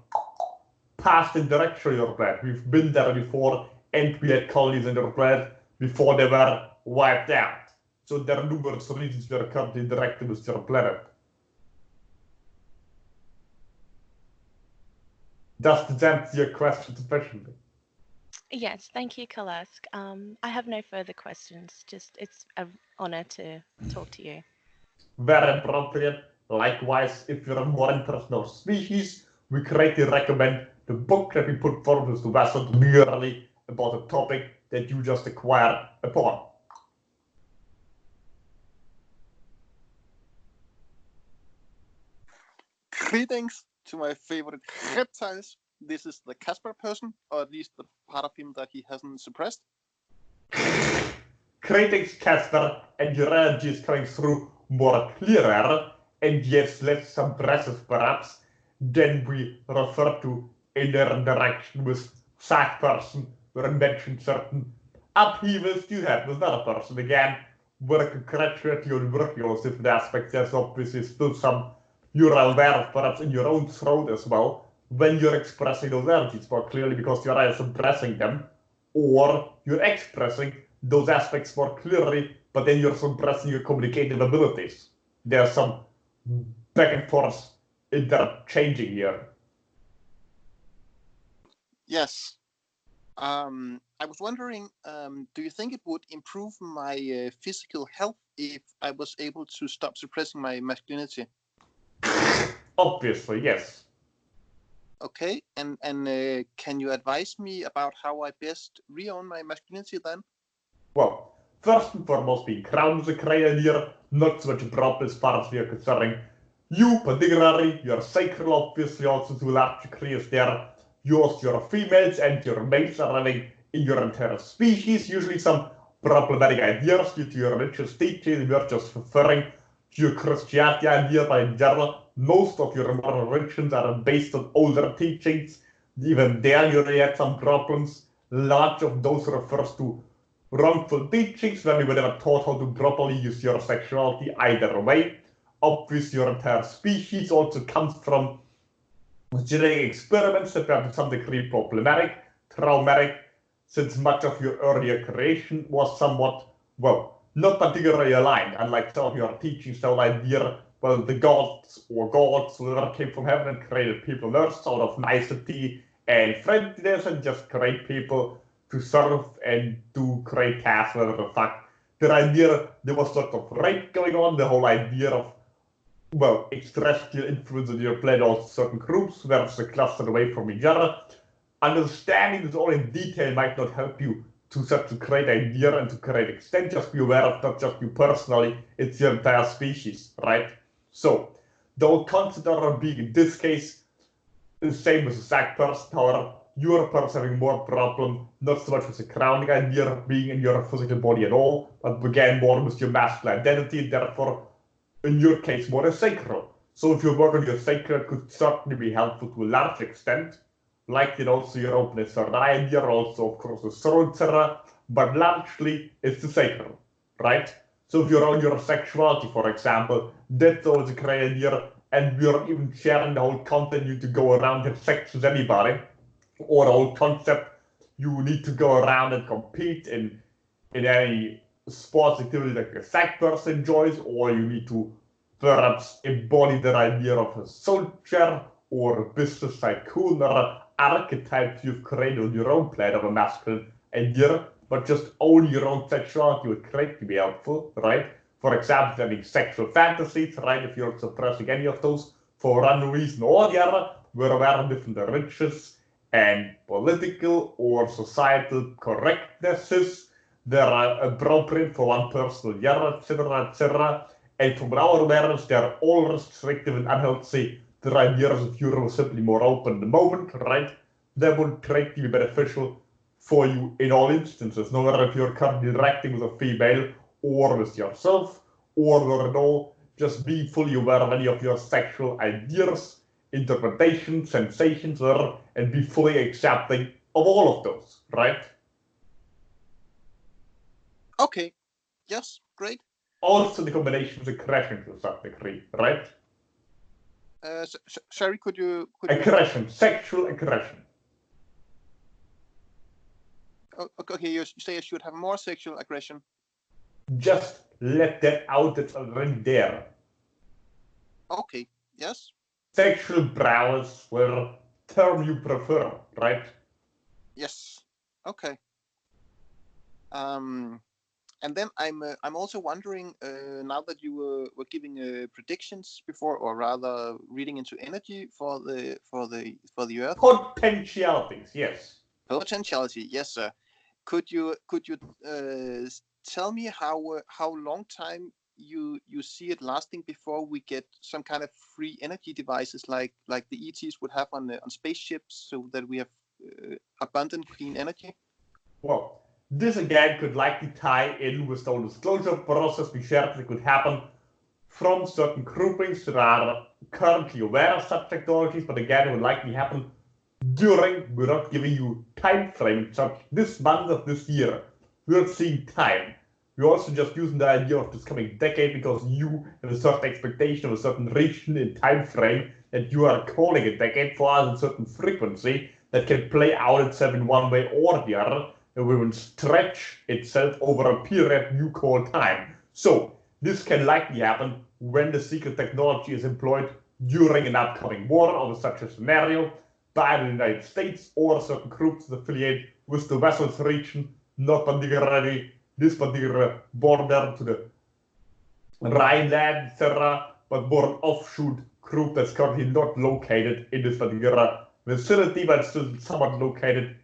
Speaker 1: past interaction with your planet. We've been there before, and we had colonies in your planet before they were wiped out. So there are numerous reasons we are currently interacting with your planet. Does this answer your question sufficiently?
Speaker 4: Yes, thank you, Kalask. I have no further questions. Just it's an honor to talk to you.
Speaker 1: Very appropriate. Likewise, if you're more interested in our species, we greatly recommend the book that we put forward with the vessel merely about the topic that you just acquired upon.
Speaker 5: Greetings to my favorite reptiles. This is the Casper person, or at least the part of him that he hasn't suppressed.
Speaker 1: Greetings, Casper, and your energy is coming through more clearer, and yes, less suppressive perhaps, than we refer to in their interaction with that person, where I mentioned certain upheavals you had with another person. Again, we're congratulating you on working on different aspects. There's obviously still some you're aware of, perhaps in your own throat as well, when you're expressing those energies more clearly, because you're either suppressing them, or you're expressing those aspects more clearly, but then you're suppressing your communicative abilities. There's some back and forth interchanging here.
Speaker 5: Yes. I was wondering, do you think it would improve my physical health if I was able to stop suppressing my masculinity?
Speaker 1: Obviously, yes.
Speaker 5: Okay, and can you advise me about how I best re-own my masculinity then?
Speaker 1: Well, first and foremost, being crowned as a creator here, not so much a problem as far as we are concerning you, particularly, you're sacred, obviously, also to a large degree, as there yours, your females and your males are living in your entire species, usually some problematic ideas due to your religious teaching. You're just referring to your Christianity idea, but in general, most of your modern religions are based on older teachings. Even there, you already had some problems. Large of those refers to wrongful teachings when you were never taught how to properly use your sexuality either way. Obviously, your entire species also comes from genetic experiments that were to some degree problematic, traumatic, since much of your earlier creation was somewhat, well, not particularly aligned, unlike some of your teachings, the whole idea, well, the gods or gods whoever came from heaven and created people on earth out of nicety and friendliness and just create people to serve and do great tasks, whatever the fuck. The idea there was sort of rape going on, the whole idea of, well, extraterrestrial influence on your planet, also certain groups were clustered away from each other. Understanding this all in detail might not help you to such a great idea and to great extent. Just be aware of not just you personally, it's your entire species, right? So, the whole concept of being in this case is the same as a Zach person, however, your person having more problem, not so much with the grounding idea of being in your physical body at all, but again more with your masculine identity, and therefore, in your case, more as sacral. So if you work on your sacral, it could certainly be helpful to a large extent. Like, you know, so your openness or idea, also, of course, the soul, etc. But largely, it's the sacral, right? So if you're on your sexuality, for example, that's always a great idea, and we're even sharing the whole content you need to go around have sex with anybody, or the whole concept you need to go around and compete in any sports activity that a Zach person enjoys, or you need to perhaps embody that idea of a soldier or a business tycoon or archetypes you've created on your own planet of a masculine idea, but just own your own sexuality would greatly be helpful, right? For example, having sexual fantasies, right? If you're suppressing any of those for one reason or the other, we're aware of different religious and political or societal correctnesses that are appropriate for one person or the other, etc., etc. And from our awareness, they're all restrictive and unhealthy. The ideas if you were simply more open in the moment, right? That would greatly be beneficial for you in all instances, no matter if you're currently interacting with a female or with yourself, or not at all. Just be fully aware of any of your sexual ideas, interpretations, sensations, and be fully accepting of all of those, right?
Speaker 5: Okay. Yes, great.
Speaker 1: Also the combination of aggression to a certain degree, right?
Speaker 5: Sorry, could you...
Speaker 1: Aggression, sexual aggression.
Speaker 5: Okay, you say I should have more sexual aggression.
Speaker 1: Just let that out, it's already there.
Speaker 5: Okay, yes.
Speaker 1: Sexual prowess, whatever term you prefer, right?
Speaker 5: Yes. Okay. And then I'm also wondering, now that you were giving predictions before, or rather reading into energy for the Earth.
Speaker 1: Potentialities, yes.
Speaker 5: Potentiality, yes, sir. Could you tell me how long time you see it lasting before we get some kind of free energy devices like the ETs would have on spaceships, so that we have abundant clean energy?
Speaker 1: Well, this again could likely tie in with the disclosure process we shared that could happen from certain groupings that are currently aware of such technologies, but again, it would likely happen during, we're not giving you time frame, such this month of this year, we're not seeing time. We're also just using the idea of this coming decade because you have a certain expectation of a certain region in time frame that you are calling a decade for us a certain frequency that can play out itself in one way or the other, and we will stretch itself over a period you call time. So this can likely happen when the secret technology is employed during an upcoming war or such a scenario by the United States or certain groups affiliated with the Western region, not particularly this particular border to the Rhineland, etc., but more an offshoot group that's currently not located in this particular vicinity, but still somewhat located.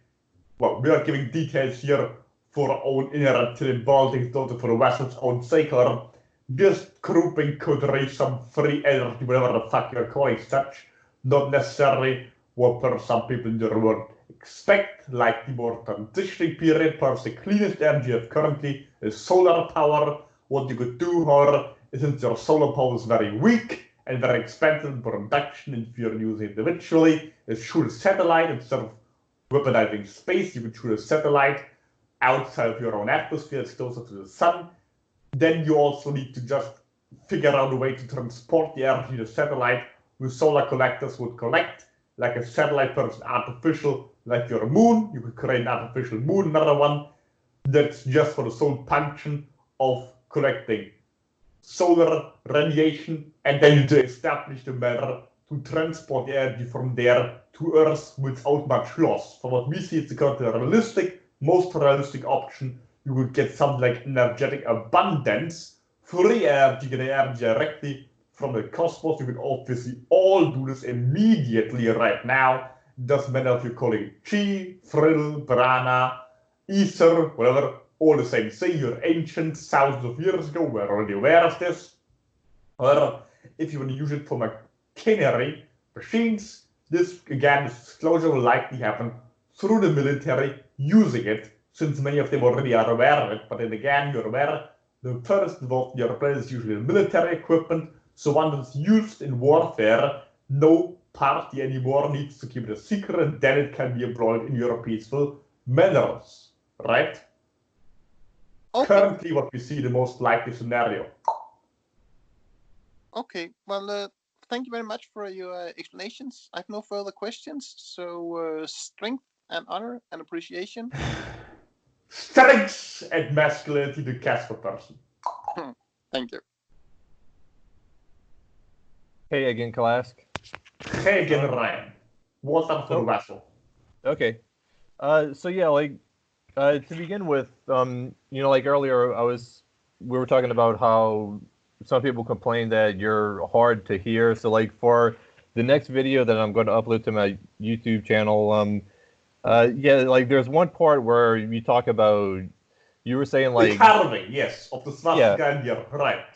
Speaker 1: Well, we are giving details here for our own inherent involving those for the Western's own sake, or this grouping could raise some free energy, whatever the fuck you're calling such, not necessarily what for some people in the world expect, like the more transitioning period, perhaps the cleanest energy you have currently is solar power. What you could do, however, is since your solar power is very weak and very expensive in production, and if you're using it individually, is shoot a satellite instead of weaponizing space. You could shoot a satellite outside of your own atmosphere, it's closer to the sun. Then you also need to just figure out a way to transport the energy the satellite with solar collectors would collect, like a satellite versus artificial, like your moon. You could create an artificial moon, another one that's just for the sole function of collecting solar radiation, and then to establish the manner to transport the energy from there to Earth without much loss. For what we see, it's the most realistic option. You would get something like energetic abundance, free energy, get energy directly from the cosmos. You could obviously all do this immediately right now. It doesn't matter if you're calling chi, thrill, prana, ether, whatever, all the same thing. Your ancients, thousands of years ago, were already aware of this. However, if you want to use it for machinery, machines, this disclosure will likely happen through the military using it, since many of them already are aware of it. But then again, you're aware, the first involved in your plan is usually military equipment, so one that's used in warfare, no party anymore needs to keep it a secret, and then it can be employed in your peaceful manners, right?
Speaker 5: Okay.
Speaker 1: Currently, what we see the most likely scenario.
Speaker 5: Okay. Well, thank you very much for your explanations. I have no further questions. So strength and honor and appreciation.
Speaker 1: Strength and masculinity, the Casper person.
Speaker 5: Thank you.
Speaker 2: Hey again, Kalask.
Speaker 1: Hey again, Ryan. What's up for the vessel?
Speaker 2: Okay. So yeah, like to begin with, like earlier, we were talking about how some people complain that you're hard to hear. So like for the next video that I'm going to upload to my YouTube channel, like there's one part where you talk about, you were saying like
Speaker 1: the carving, yes, of the swastika, yeah, right.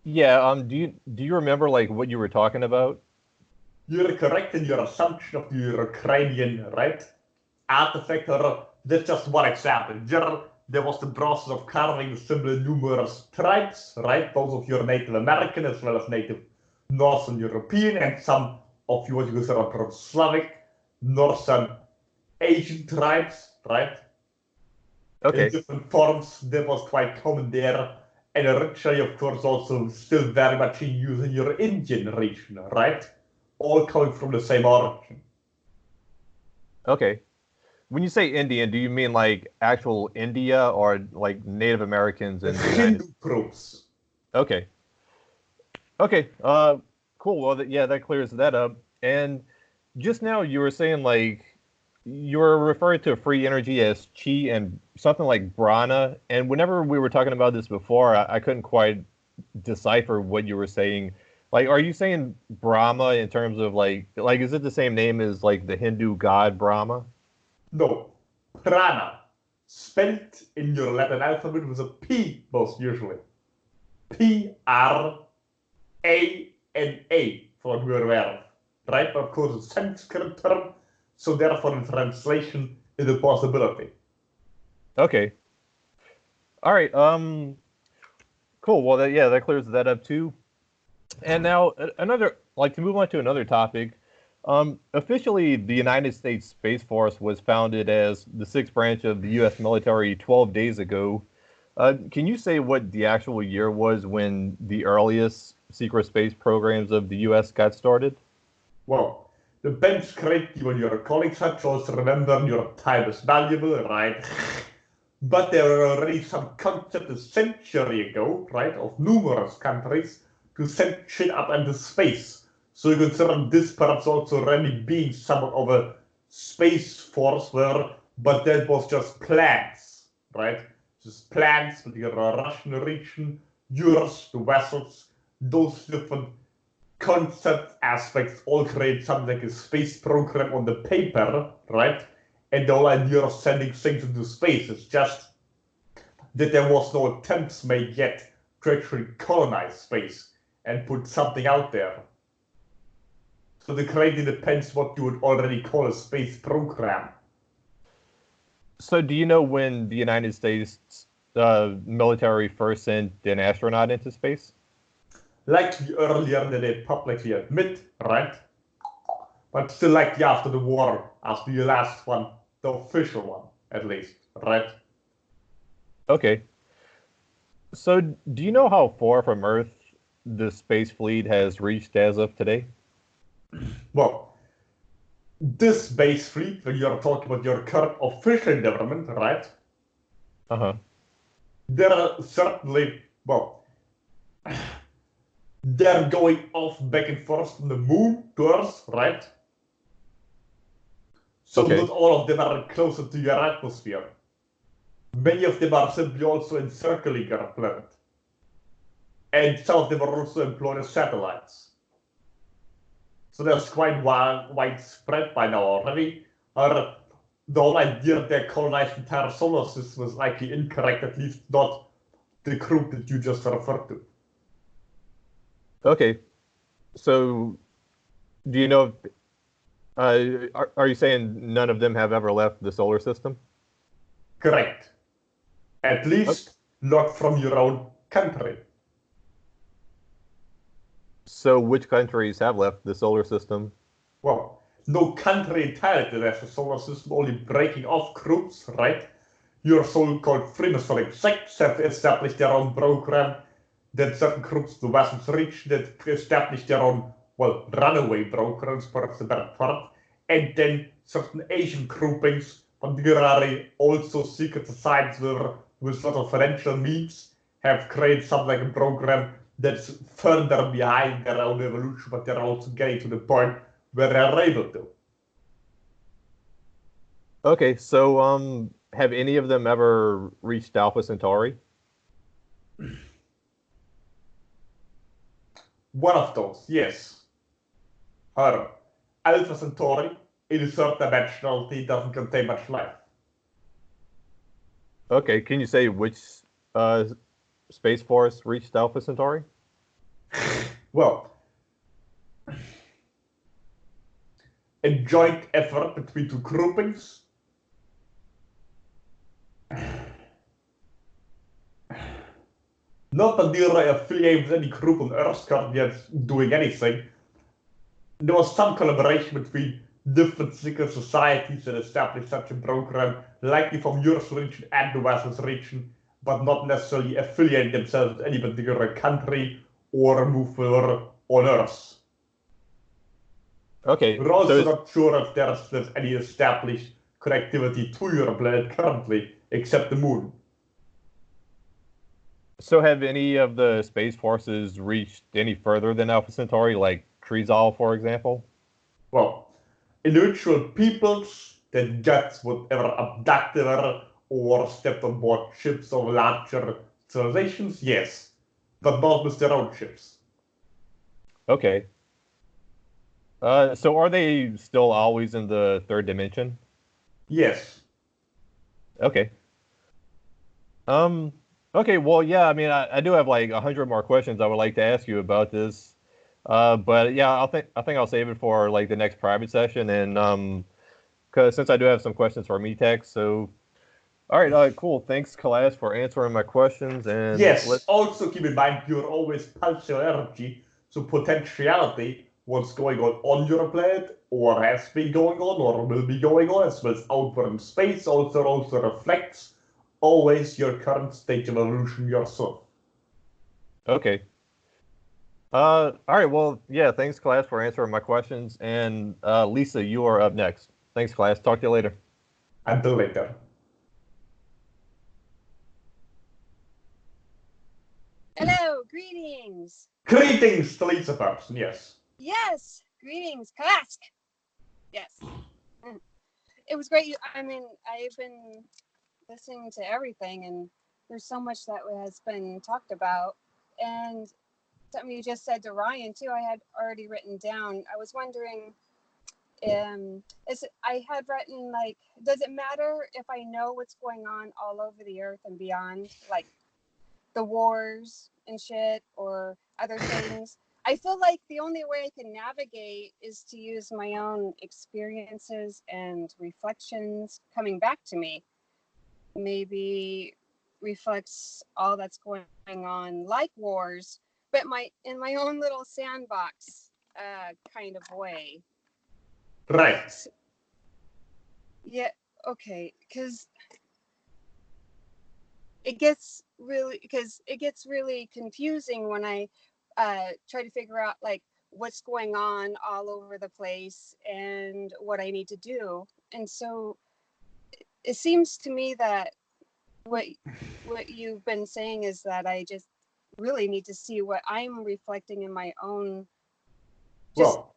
Speaker 2: Yeah. Do you remember like what you were talking about?
Speaker 1: You're correct in your assumption of the Ukrainian, right, artifact. Or that's just one example. In general, there was the process of carving the symbol in numerous tribes, right? Both of your Native American as well as Native Northern European, and some of what you consider Slavic, Northern Asian tribes, right?
Speaker 2: Okay.
Speaker 1: In different forms. That was quite common there. And originally, of course, also still very much in use in your Indian region, right? All coming from the same origin.
Speaker 2: Okay. When you say Indian, do you mean like actual India or like Native Americans in the
Speaker 1: Hindu groups.
Speaker 2: Okay. Okay. Cool. Well, that clears that up. And just now you were saying like you were referring to free energy as chi and something like prana. And whenever we were talking about this before, I couldn't quite decipher what you were saying. Like, are you saying Brahma in terms of like is it the same name as like the Hindu god Brahma?
Speaker 1: No, prana, spelled in your Latin alphabet with a P most usually. Prana, for what we're aware of, right? But of course, it's a Sanskrit term, so therefore the translation is a possibility.
Speaker 2: Okay. All right. Cool. Well, that clears that up too. And now to move on to another topic. Officially, the United States Space Force was founded as the sixth branch of the U.S. military 12 days ago. Can you say what the actual year was when the earliest secret space programs of the U.S. got started?
Speaker 1: Well, the bench great when you're a college such also remember your time is valuable, right? But there were already some concept a century ago, right, of numerous countries to send shit up into space. So you consider this perhaps also already being somewhat of a space force but that was just plans, right? Just plans with the Russian region, yours, the vessels, those different concept aspects all create something like a space program on the paper, right? And the whole idea of sending things into space is just that there was no attempts made yet to actually colonize space and put something out there. So the creating depends what you would already call a space program,
Speaker 2: So do you know when the United States military first sent an astronaut into space?
Speaker 1: Likely earlier than they publicly admit, right? But still likely after the war, as the last one, the official one, at least, right?
Speaker 2: Okay. So do you know how far from Earth the space fleet has reached as of today?
Speaker 1: Well, this base fleet, when you're talking about your current official government, right?
Speaker 2: Uh-huh.
Speaker 1: There are certainly, well, they're going off back and forth from the moon to Earth, right? So
Speaker 2: Okay.
Speaker 1: not all of them are closer to your atmosphere. Many of them are simply also encircling your planet. And some of them are also employed as satellites. So there's quite widespread by now already. The whole idea that they colonized the entire solar system is likely incorrect, at least not the group that you just referred to.
Speaker 2: Okay. So do you know, are you saying none of them have ever left the solar system?
Speaker 1: Correct. At least not from your own country.
Speaker 2: So which countries have left the solar system?
Speaker 1: Well, no country entirely has a solar system, only breaking off groups, right? Your so-called Freemasonic sects have established their own program. Then certain groups, the Western reach, that established their own, well, runaway programs, perhaps the better part. And then certain Asian groupings, particularly also secret societies with a lot of financial means, have created something like a program that's further behind their own evolution, but they're also getting to the point where they're able to.
Speaker 2: Okay, so have any of them ever reached Alpha Centauri?
Speaker 1: One of those, yes. However, Alpha Centauri, in a third dimensionality, doesn't contain much life.
Speaker 2: Okay, can you say which Space Force reached Alpha Centauri?
Speaker 1: Well, a joint effort between two groupings. Not that they're affiliated with any group on Earth currently that's doing anything. There was some collaboration between different secret societies that established such a program, likely from Europe's region and the West's region, but not necessarily affiliating themselves with any particular country or mover on Earth.
Speaker 2: Okay,
Speaker 1: We're also
Speaker 2: so
Speaker 1: not sure if there's any established connectivity to your planet currently, except the moon.
Speaker 2: so have any of the Space Forces reached any further than Alpha Centauri, like Trizal, for example?
Speaker 1: Well, individual peoples that got whatever abducted or stepped on board ships of larger civilizations, yes, but not with their own ships.
Speaker 2: Okay. So are they still always in the third dimension?
Speaker 1: Yes.
Speaker 2: Okay. Okay, well, yeah, I mean, I do have like 100 more questions I would like to ask you about this. But yeah, I think I'll save it for like the next private session, and because since I do have some questions for Metax, so all right, cool. Thanks, Kalas, for answering my questions, and
Speaker 1: Yes, also keep in mind you're always pulsar energy, so potentiality, what's going on your planet, or has been going on, or will be going on, as well as outward in space, also reflects always your current stage of evolution yourself.
Speaker 2: Okay. All right. Well, yeah. Thanks, Kalas, for answering my questions, and Lisa, you are up next. Thanks, Kalas. Talk to you later.
Speaker 1: Until later.
Speaker 6: Hello, greetings.
Speaker 1: Greetings to Lisa person, yes.
Speaker 6: Yes, greetings, Kalask. Yes. It was great. I mean, I've been listening to everything, and there's so much that has been talked about. And something you just said to Ryan, too, I had already written down. I was wondering, I had written, like, does it matter if I know what's going on all over the earth and beyond? Like, the wars and shit or other things. I feel like the only way I can navigate is to use my own experiences and reflections coming back to me. maybe reflects all that's going on, like wars, but in my own little sandbox kind of way.
Speaker 1: Right.
Speaker 6: Yeah, okay, because it gets really confusing when I try to figure out like what's going on all over the place and what I need to do. And so it seems to me that what you've been saying is that I just really need to see what I'm reflecting in my own.
Speaker 1: Well,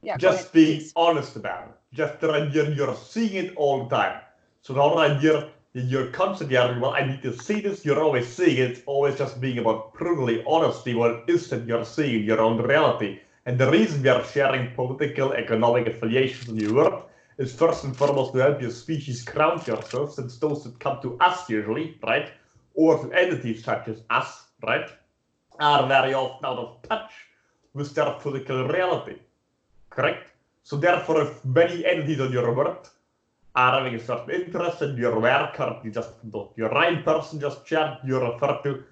Speaker 6: Yeah,
Speaker 1: just being honest about it. Just the idea you're seeing it all the time. So the whole idea that you're constantly arguing, well, I need to see this, you're always seeing it. It's always just being about brutally honesty what it is that you're seeing in your own reality. And the reason we are sharing political, economic affiliations in your world is first and foremost to help your species ground yourself, since those that come to us usually, right, or to entities such as us, right, are very often out of touch with their political reality. Correct? So therefore, if many entities on your world are having a certain interest in your work, or your right person just chat, you refer to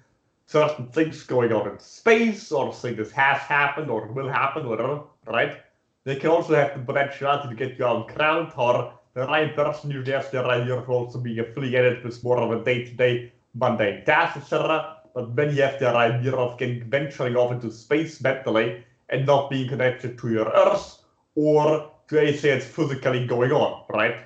Speaker 1: certain things going on in space, or things that has happened or will happen, whatever, right? They can also have the potentiality to get you on ground, or the right person usually has their idea of also being affiliated with more of a day-to-day mundane task, etc. But many have their idea of venturing off into space mentally and not being connected to your Earth, or to anything that's physically going on, right?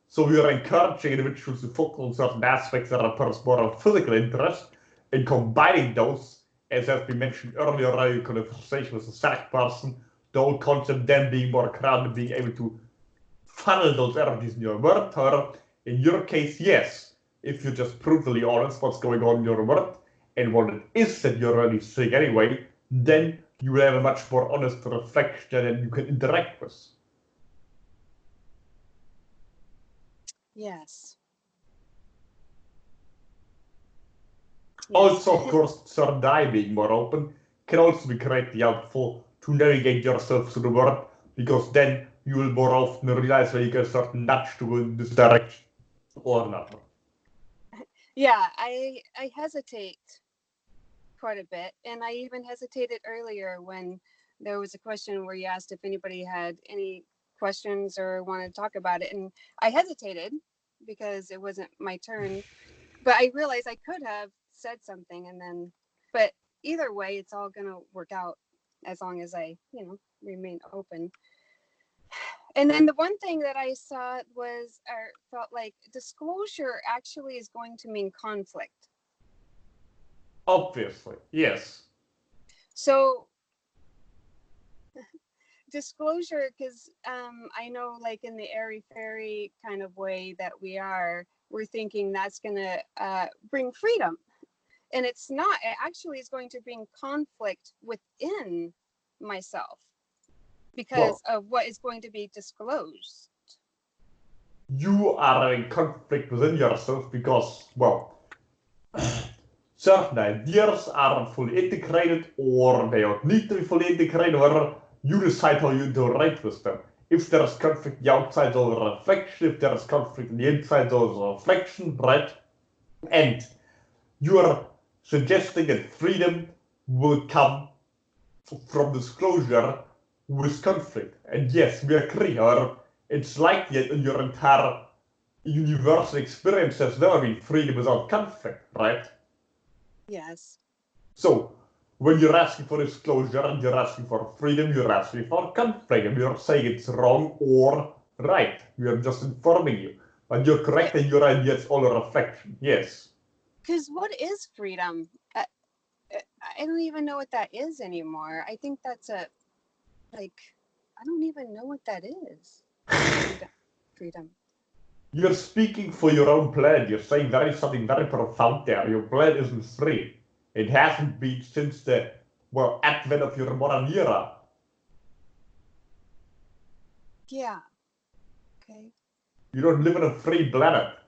Speaker 1: So we are encouraging individuals to focus on certain aspects that are perhaps more of physical interest, and combining those, as has been mentioned earlier in the conversation with the second person, the whole concept then being more grounded, being able to funnel those energies in your world. Or in your case, yes, if you're just brutally honest what's going on in your world and what it is that you're really seeing anyway, then you will have a much more honest reflection and you can interact with.
Speaker 6: Yes.
Speaker 1: Also, of course, third eye being more open can also be greatly helpful to navigate yourself through the world, because then you will more often realize when you get a certain nudge to go in this direction or not.
Speaker 6: Yeah, I hesitate quite a bit, and I even hesitated earlier when there was a question where you asked if anybody had any questions or wanted to talk about it, and I hesitated because it wasn't my turn, but I realized I could have said something, and then, but either way, it's all gonna work out as long as I, remain open. And then the one thing that I saw was, or felt like, disclosure actually is going to mean conflict.
Speaker 1: Obviously, yes.
Speaker 6: So disclosure, because I know, like, in the airy fairy kind of way that we're thinking that's gonna bring freedom, and it's not. It actually is going to bring conflict within myself because of what is going to be disclosed.
Speaker 1: You are in conflict within yourself because, well, certain ideas aren't fully integrated, or they don't need to be fully integrated, or you decide how you interact with them. If there's conflict in the outside, there's a reflection. If there's conflict in the inside, there's a reflection, right? And you are suggesting that freedom will come from disclosure with conflict. And yes, we agree, or it's likely that in your entire universal experience there's never been freedom without conflict, right?
Speaker 6: Yes.
Speaker 1: So, when you're asking for disclosure and you're asking for freedom, you're asking for conflict, and you're saying it's wrong or right. We are just informing you. But you're correct, and your idea is all a reflection, yes.
Speaker 6: Because what is freedom? I don't even know what that is anymore. I think that's I don't even know what that is. Freedom.
Speaker 1: You're speaking for your own planet. You're saying something very profound there. Your planet isn't free. It hasn't been since the, advent of your modern era.
Speaker 6: Yeah. Okay.
Speaker 1: You don't live on a free planet.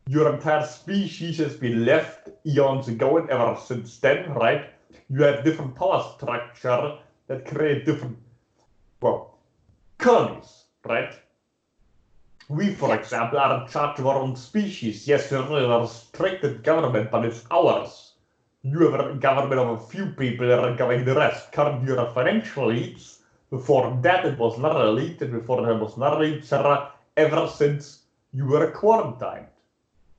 Speaker 1: Your entire species has been left eons ago, and ever since then, right? You have different power structure that create different, colonies, right? We, for
Speaker 6: Yes.
Speaker 1: example, are in charge of our own species. Yes, we're a restricted government, but it's ours. You have a government of a few people that are governing the rest. Currently, you're a financial elites. Before that, it was not an elite, and before that, it was not an elite, etc. Ever since you were quarantined.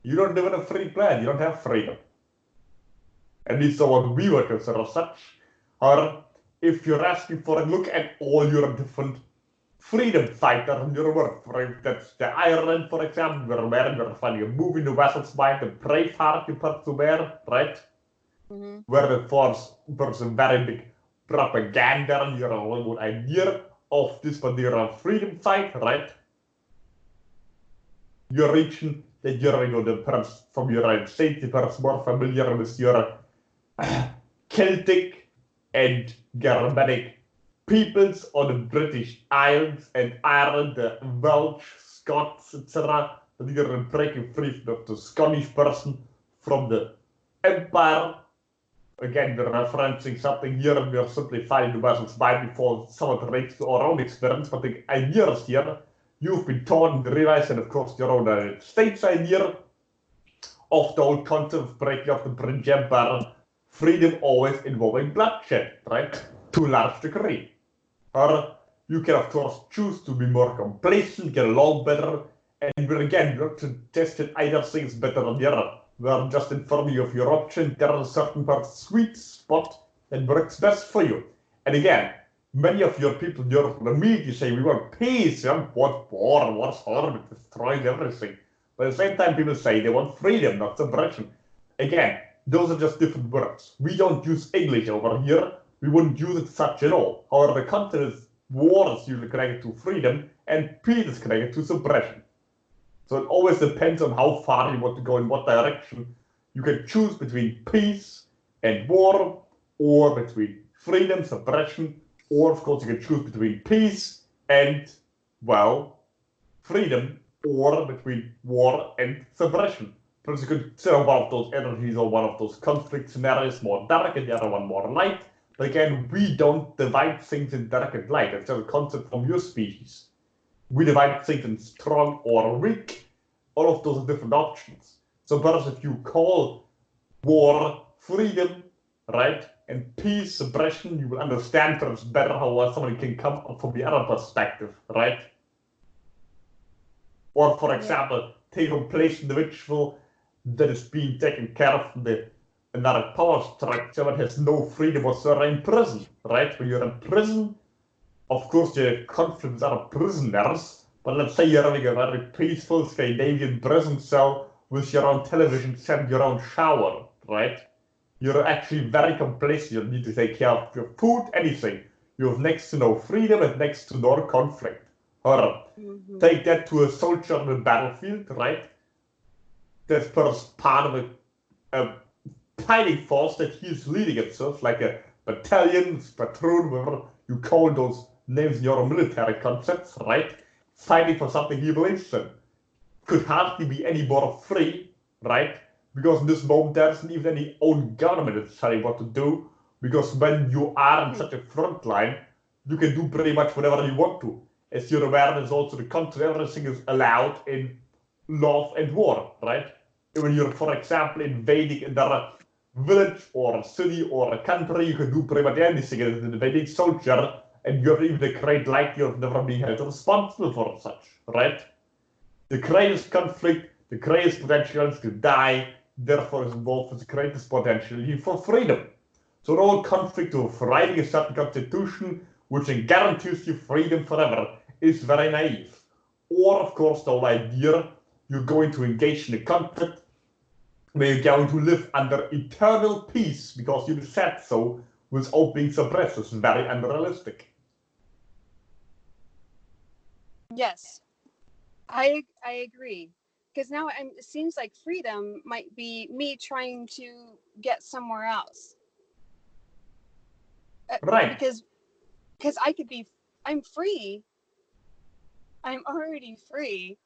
Speaker 1: You don't live in a free planet. You don't have freedom. At least so what we would consider such. Or if you're asking for a look at all your different freedom fighters in your work, for instance, the Ireland, for example, we're finding a movie in the vessel's mind, the Braveheart you put to bear, right?
Speaker 6: Mm-hmm.
Speaker 1: Where the force was a very big propaganda and your whole idea of this particular freedom fight, right? Your region that you're the person from your United States, the person more familiar with your Celtic and Germanic peoples on the British Isles and Ireland, the Welsh, Scots, etc. That you're breaking free from the Scottish person from the Empire. Again, we're referencing something here and we're simply finding the vessels by before someone relates to our own experience, but the ideas here you've been taught and realized, and of course your own United States idea of the whole concept of breaking up the British Empire, freedom always involving bloodshed, right? To a large degree. Or you can of course choose to be more complacent, get along better, and we're again not suggesting either thing is better than the other. We're just informing you of your option. There is a certain part sweet spot that works best for you. And again, many of your people, the media say we want peace, we want war, war's horrible, it destroys everything. But at the same time, people say they want freedom, not suppression. Again, those are just different words. We don't use English over here. We wouldn't use it such at all. However, the concept is war is usually connected to freedom and peace is connected to suppression. So it always depends on how far you want to go in what direction. You can choose between peace and war, or between freedom, suppression, or of course you can choose between peace and, well, freedom, or between war and suppression. Because you could consider one of those energies or one of those conflict scenarios more dark and the other one more light. But again, we don't divide things in dark and light. It's just a concept from your species. We divide things in strong or weak. All of those are different options. So perhaps if you call war freedom, right, and peace suppression, you will understand perhaps better how somebody can come up from the other perspective, right? Or for example, take a place individual that is being taken care of in another power structure that has no freedom whatsoever in prison, right? When you're in prison, of course, you have conflict with other prisoners, but let's say you're having a very peaceful Scandinavian prison cell with your own television set and your own shower, right? You're actually very complacent. You don't need to take care of your food, anything. You have next to no freedom and next to no conflict. Or take that to a soldier on the battlefield, right? That's part of a fighting force that he's leading himself, like a battalion, platoon, whatever you call those names in your military concepts, right? Fighting for something he believes in. Could hardly be any more free, right? Because in this moment there isn't even any own government that's telling what to do. Because when you are in such a front line, you can do pretty much whatever you want to. As you're aware, there's also the concept everything is allowed in love and war, right? When you're, for example, invading another village or a city or a country, you can do pretty much anything as an invading soldier, and you have even the great likelihood of never being held responsible for such, right? The greatest conflict, the greatest potential to die, therefore is involved with the greatest potential for freedom. So the whole conflict of writing a certain constitution which guarantees you freedom forever is very naive. Or, of course, the whole idea you're going to engage in a conflict where you're going to live under eternal peace because you said so without being suppressed is very unrealistic.
Speaker 6: Yes, I agree. Because now it seems like freedom might be me trying to get somewhere else.
Speaker 1: Right.
Speaker 6: Because I'm free. I'm already free.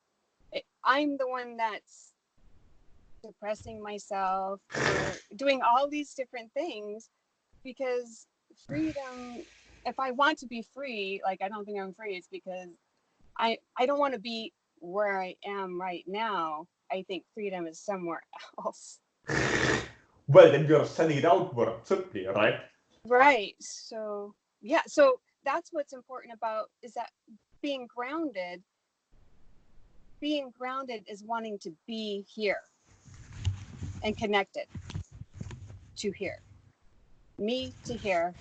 Speaker 6: I'm the one that's depressing myself or doing all these different things because freedom, if I want to be free, like I don't think I'm free, it's because I don't want to be where I am right now, I think freedom is somewhere else.
Speaker 1: Well, then you're sending it outward simply, right?
Speaker 6: Right. So yeah, so that's what's important about is that being grounded is wanting to be here and connected to here. Me to here.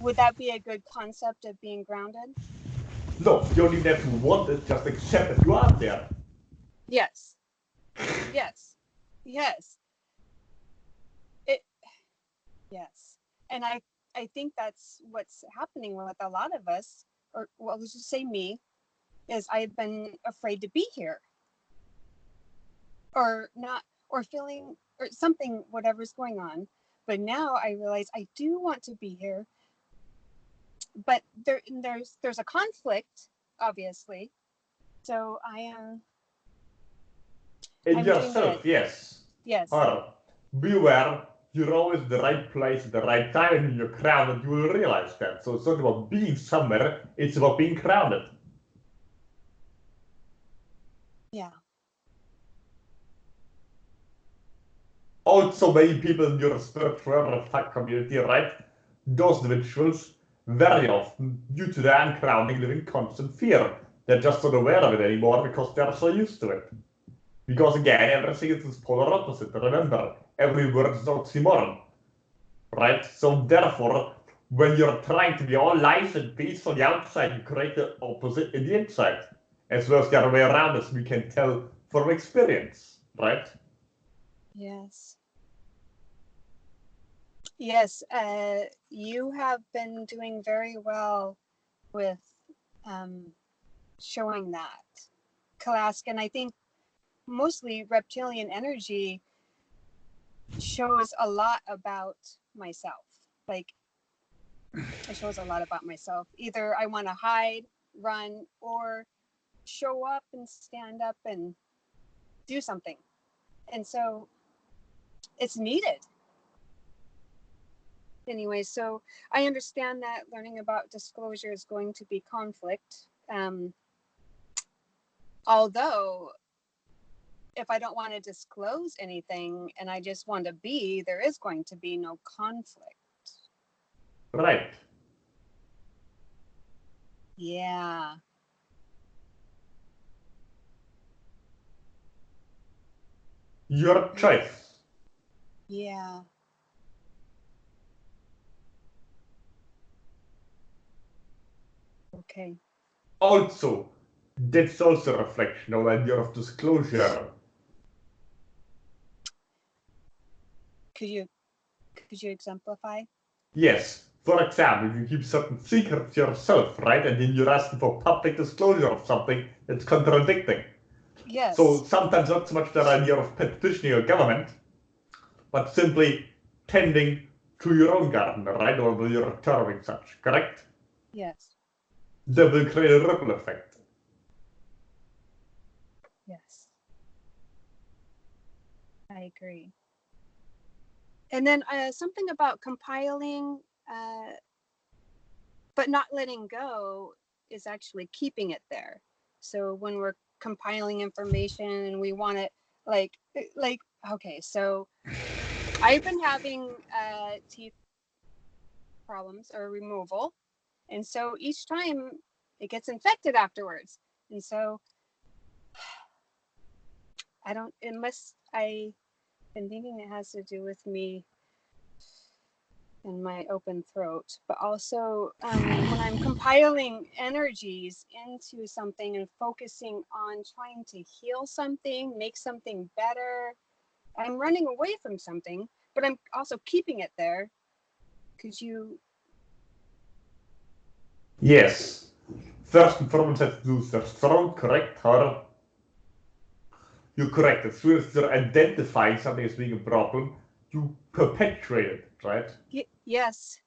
Speaker 6: Would that be a good concept of being grounded?
Speaker 1: No, you don't even have to want it, just accept that you are there.
Speaker 6: Yes. Yes. Yes. Yes. And I think that's what's happening with a lot of us, or well, let's just say me, is I've been afraid to be here. Or not, or feeling, or something, whatever's going on. But now I realize I do want to be here. But there's a conflict, obviously. So I'm
Speaker 1: In
Speaker 6: doing
Speaker 1: yourself,
Speaker 6: good.
Speaker 1: yes.
Speaker 6: Yes.
Speaker 1: Or beware, you're always in the right place at the right time, and when you're grounded, you will realize that. So it's not about being somewhere, it's about being grounded.
Speaker 6: Yeah.
Speaker 1: Also, many people in your spiritual community, right? Those individuals, very often, due to their ungrounding, live in constant fear. They're just not aware of it anymore because they're so used to it. Because again, everything is this polar opposite. Remember, every word is oxymoron. Right? So therefore, when you're trying to be all nice and peace on the outside, you create the opposite in the inside. As well as the other way around, as we can tell from experience, right?
Speaker 6: Yes. Yes. You have been doing very well with showing that, Kalask, and I think mostly reptilian energy shows a lot about myself. Like, it shows a lot about myself. Either I want to hide, run, or show up and stand up and do something. And so it's needed. Anyway, so I understand that learning about disclosure is going to be conflict. Although, if I don't want to disclose anything and I just want to be, there is going to be no conflict.
Speaker 1: Right.
Speaker 6: Yeah.
Speaker 1: Your choice.
Speaker 6: Yeah. Okay.
Speaker 1: Also, that's also a reflection of the idea of disclosure.
Speaker 6: Could you exemplify?
Speaker 1: Yes. For example, if you keep certain secrets yourself, right? And then you're asking for public disclosure of something that's contradicting.
Speaker 6: Yes.
Speaker 1: So sometimes not so much the idea of petitioning a government, but simply tending to your own garden, right? Or your turning such, correct?
Speaker 6: Yes.
Speaker 1: That will create a ripple effect.
Speaker 6: Yes. I agree. And then something about compiling, but not letting go is actually keeping it there. So when we're compiling information and we want it, like, okay, so I've been having teeth problems or removal. And so each time it gets infected afterwards. And so I've been thinking it has to do with me and my open throat, but also when I'm compiling energies into something and focusing on trying to heal something, make something better, I'm running away from something, but I'm also keeping it there. Could you?
Speaker 1: Yes. First and foremost, has to do with the throat, correct? Or you're correct. As soon as you're identifying something as being a problem, you perpetuate it, right?
Speaker 6: Yes.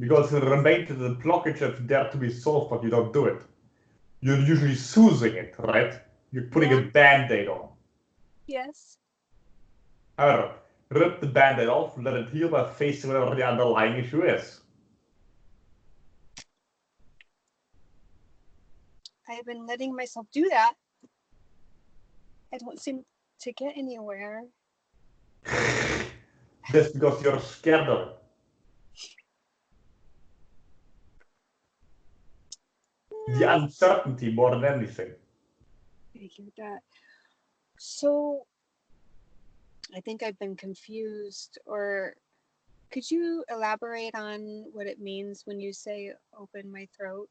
Speaker 1: Because it remains as a blockage that's there to be solved, but you don't do it. You're usually soothing it, right? You're putting a band-aid on.
Speaker 6: Yes.
Speaker 1: Or rip the band-aid off, let it heal by facing whatever the underlying issue is.
Speaker 6: I've been letting myself do that. I don't seem to get anywhere.
Speaker 1: That's because you're scared of it. The uncertainty more than anything.
Speaker 6: Figured that. So I think I've been confused, or could you elaborate on what it means when you say open my throat?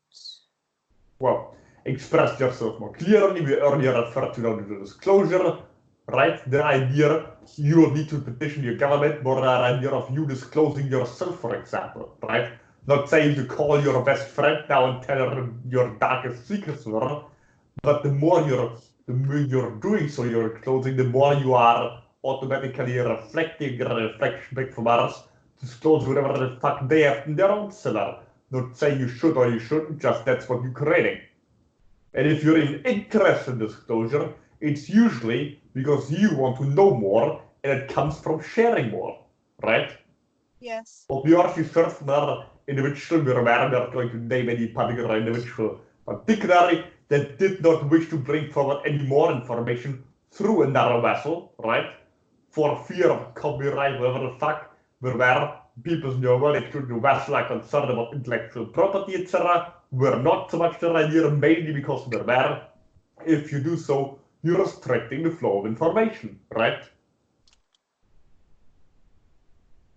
Speaker 1: Well, express yourself more clearly. We earlier referred to the disclosure, right? The idea you will need to petition your government, more the idea of you disclosing yourself, for example, right? Not saying to call your best friend now and tell her your darkest secrets were, but the more you're doing so, you're closing, the more you are automatically reflecting a reflection back from others, disclose whatever the fuck they have in their own cellar. Not saying you should or you shouldn't, just that's what you're creating. And if you're in interest in disclosure, it's usually because you want to know more and it comes from sharing more, right?
Speaker 6: Yes.
Speaker 1: Op yours is first naar individual, we're not going to name any particular individual, particularly that did not wish to bring forward any more information through another vessel, right? For fear of copyright, whatever the fuck, where people normally through the vessel are concerned about intellectual property, etc. We're not so much the idea, mainly because we're there. If you do so, you're restricting the flow of information, right?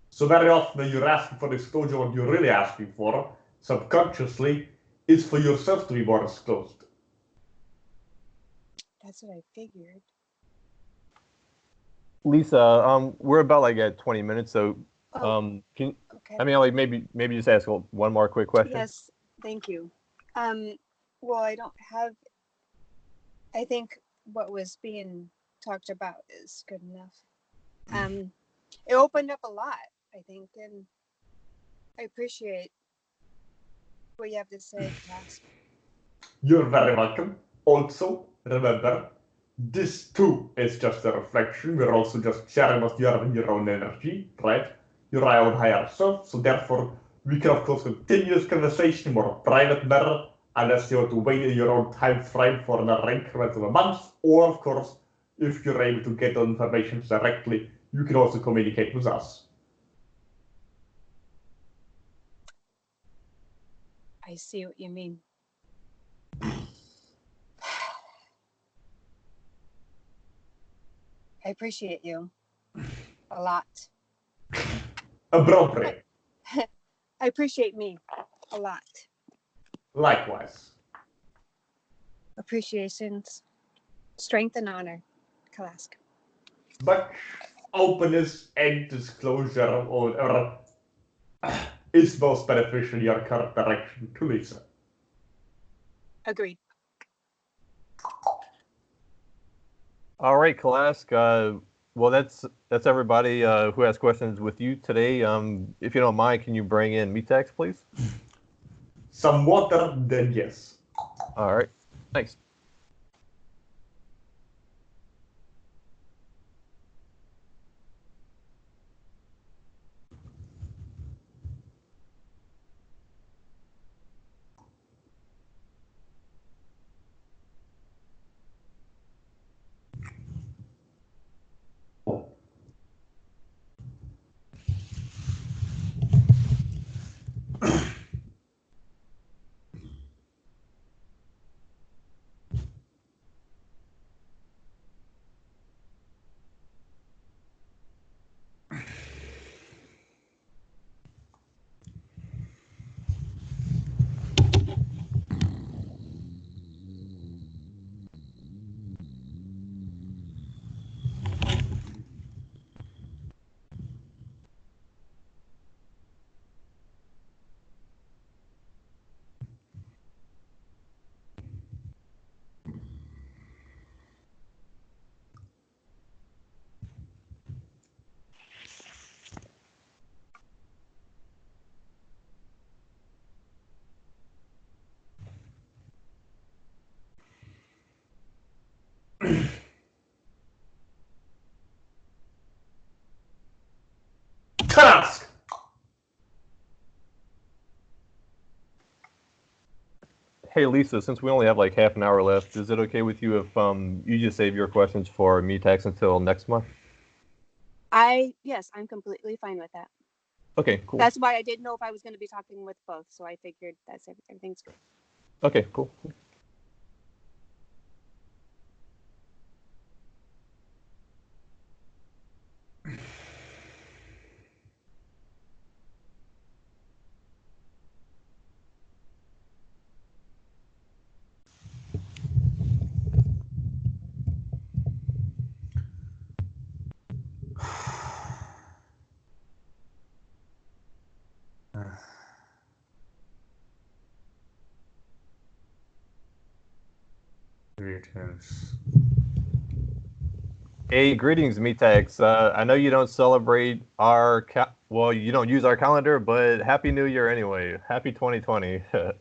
Speaker 1: So very often when you're asking for disclosure, what you're really asking for, subconsciously, is for yourself to be more disclosed.
Speaker 6: That's what I figured.
Speaker 2: Lisa, we're about like at 20 minutes, so
Speaker 6: Oh,
Speaker 2: can
Speaker 6: okay.
Speaker 2: I mean, like maybe just ask one more quick question.
Speaker 6: Yes, thank you. Well, I don't have. I think what was being talked about is good enough. It opened up a lot, I think, and I appreciate what you have to say, Kalask.
Speaker 1: You're very welcome. Also, remember, this too is just a reflection. We're also just sharing what you have in your own energy, right? Your own higher self. So therefore, we can of course continue this conversation in more private manner, unless you want to wait in your own time frame for another increment of a month. Or of course, if you're able to get the information directly, you can also communicate with us.
Speaker 6: I see what you mean. I appreciate you a lot.
Speaker 1: Appropriate.
Speaker 6: I appreciate me a lot.
Speaker 1: Likewise.
Speaker 6: Appreciations, strength, and honor, Kalask.
Speaker 1: But openness and disclosure or is most beneficial in your current direction to Lisa.
Speaker 6: Agreed.
Speaker 2: All right, Kalask. Well, that's everybody who has questions with you today. If you don't mind, can you bring in Metax, please?
Speaker 1: Some water, then yes.
Speaker 2: All right, thanks. Hey Lisa, since we only have like half an hour left, is it okay with you if you just save your questions for Metax until next month?
Speaker 6: Yes, I'm completely fine with that.
Speaker 2: Okay, cool.
Speaker 6: That's why I didn't know if I was going to be talking with both, so I figured everything's good.
Speaker 2: Okay, cool.
Speaker 7: Greetings.
Speaker 2: Hey, greetings, Metax. I know you don't celebrate our well, you don't use our calendar, but Happy New Year anyway. Happy 2020.
Speaker 7: Happy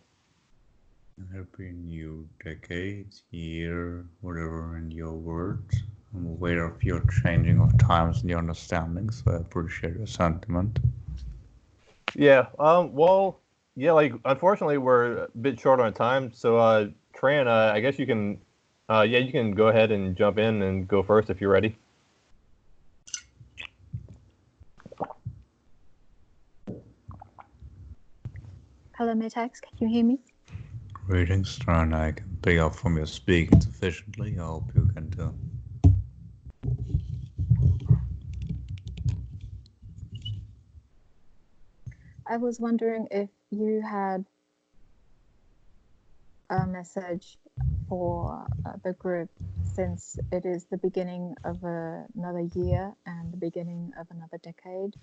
Speaker 7: new decade, year, whatever in your words. I'm aware of your changing of times and your understanding, so I appreciate your sentiment.
Speaker 2: Yeah. Well, yeah. Like, unfortunately, we're a bit short on time. So, Tran, I guess you can, yeah, you can go ahead and jump in and go first if you're ready.
Speaker 8: Hello, Metax. Can you hear me?
Speaker 7: Greetings, Tran. I can pick up from your speaking sufficiently. I hope you can too.
Speaker 8: I was wondering if you had a message for the group, since it is the beginning of another year and the beginning of another decade.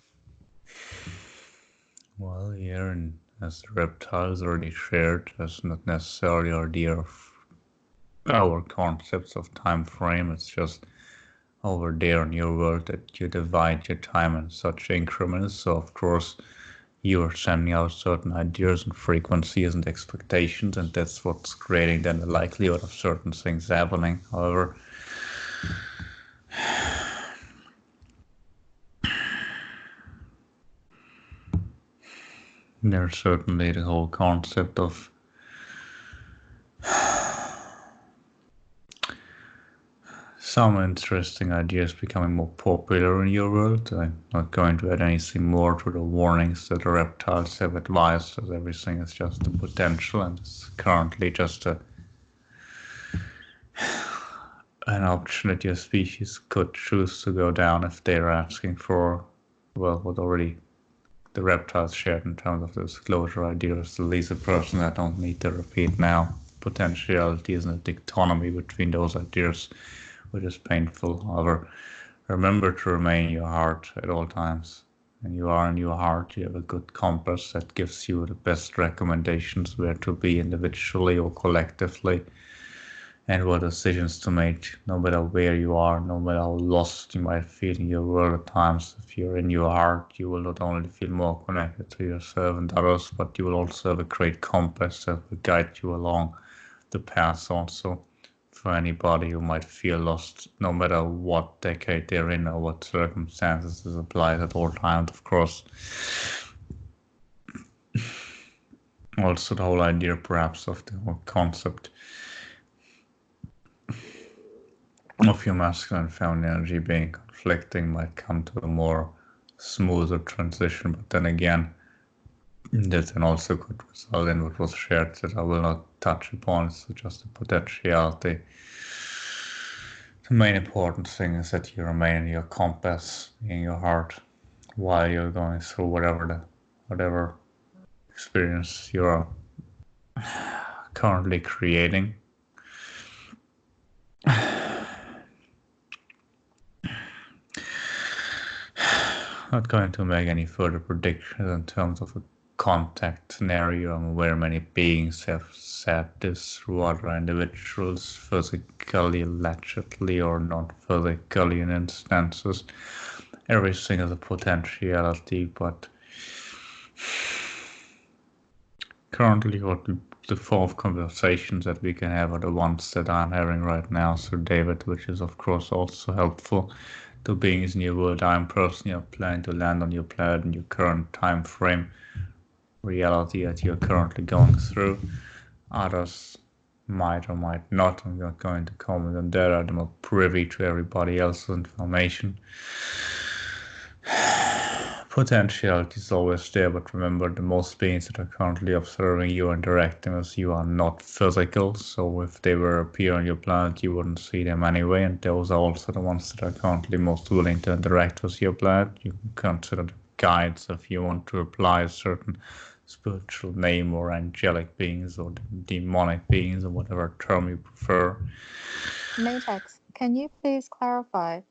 Speaker 7: Well, here, and as the reptiles already shared, that's not necessarily our idea of our concepts of time frame. It's just over there in your world that you divide your time in such increments. So of course you're sending out certain ideas and frequencies and expectations, and that's what's creating then the likelihood of certain things happening. However, there's certainly the whole concept of some interesting ideas becoming more popular in your world. I'm not going to add anything more to the warnings that the reptiles have advised, as everything is just a potential and it's currently just an option that your species could choose to go down if they're asking for, well, what already the reptiles shared in terms of the disclosure ideas. The Lisa person I don't need to repeat now. Potentiality is a dichotomy between those ideas, which is painful. However, remember to remain in your heart at all times. When you are in your heart, you have a good compass that gives you the best recommendations where to be individually or collectively, and what decisions to make, no matter where you are, no matter how lost you might feel in your world at times. If you're in your heart, you will not only feel more connected to yourself and others, but you will also have a great compass that will guide you along the path also. For anybody who might feel lost, no matter what decade they're in or what circumstances this applies at all times, of course. Also, the whole idea, perhaps, of the whole concept of your masculine and feminine energy being conflicting might come to a more smoother transition, but then again, that then also could result in what was shared that I will not touch upon. It's just a potentiality. The main important thing is that you remain in your compass, in your heart, while you're going through whatever experience you're currently creating. Not going to make any further predictions in terms of a contact scenario. I'm aware many beings have said this through other individuals, physically, allegedly, or not physically in instances. Everything is a potentiality, but currently the form of conversations that we can have are the ones that I'm having right now through David, which is of course also helpful to beings in your world. I'm personally planning to land on your planet in your current time frame reality that you're currently going through. others might or might not. I'm not going to comment on that. I'm not privy to everybody else's information. Potentiality is always there, but remember, the most beings that are currently observing you and interacting with you are not physical, so if they were appear on your planet, you wouldn't see them anyway, and those are also the ones that are currently most willing to interact with your planet. You can consider the guides if you want to apply a certain spiritual name, or angelic beings, or demonic beings, or whatever term you prefer.
Speaker 8: Metax, can you please clarify?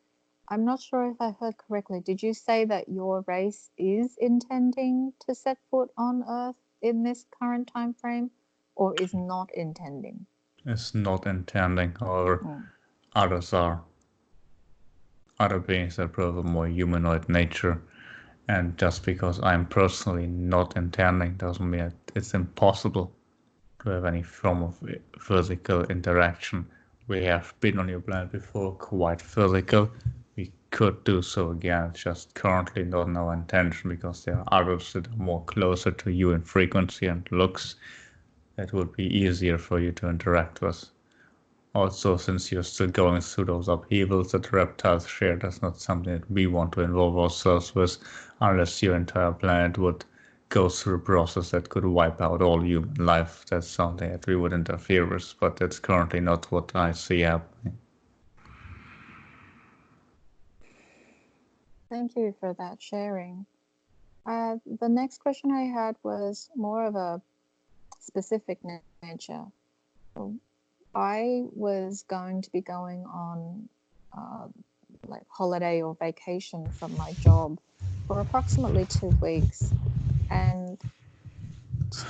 Speaker 8: I'm not sure if I heard correctly. Did you say that your race is intending to set foot on Earth in this current time frame, or is not intending?
Speaker 7: It's not intending, however, others are. Other beings that prove a more humanoid nature, and just because I'm personally not intending doesn't mean it's impossible to have any form of physical interaction. We have been on your planet before, quite physical. We could do so again, it's just currently not in our intention, because there are others that are more closer to you in frequency and looks that would be easier for you to interact with. Also, since you're still going through those upheavals that reptiles share, that's not something that we want to involve ourselves with, unless your entire planet would go through a process that could wipe out all human life. That's something that we would interfere with, but that's currently not what I see happening.
Speaker 8: Thank you for that sharing. The next question I had was more of a specific nature. I was going to be going on like holiday or vacation from my job for approximately 2 weeks, and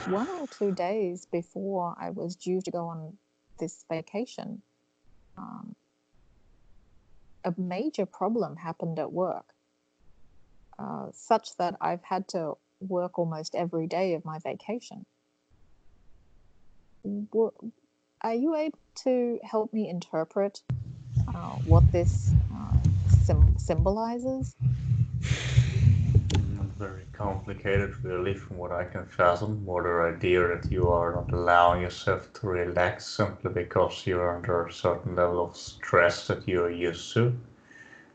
Speaker 8: 1 or 2 days before I was due to go on this vacation, a major problem happened at work, such that I've had to work almost every day of my vacation. Are you able to help me interpret what this symbolizes?
Speaker 7: Not very complicated, really, from what I can fathom. More the idea that you are not allowing yourself to relax simply because you're under a certain level of stress that you're used to.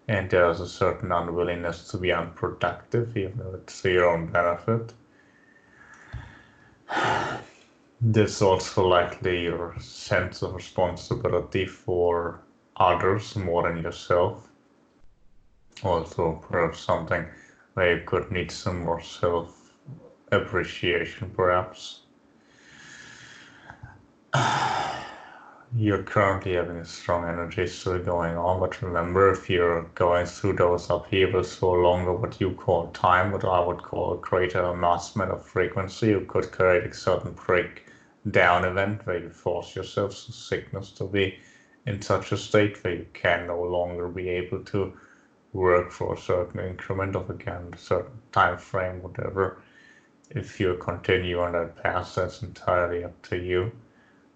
Speaker 7: And there's a certain unwillingness to be unproductive, even though it's for your own benefit. There's also likely your sense of responsibility for others more than yourself. Also, perhaps something where you could need some more self-appreciation, perhaps. You're currently having a strong energy still going on, but remember, if you're going through those upheavals for longer, what you call time, what I would call a greater amassment of frequency, you could create a certain breakdown event where you force yourself to sickness to be in such a state where you can no longer be able to work for a certain increment of, again, a certain time frame, whatever. If you continue on that path, that's entirely up to you.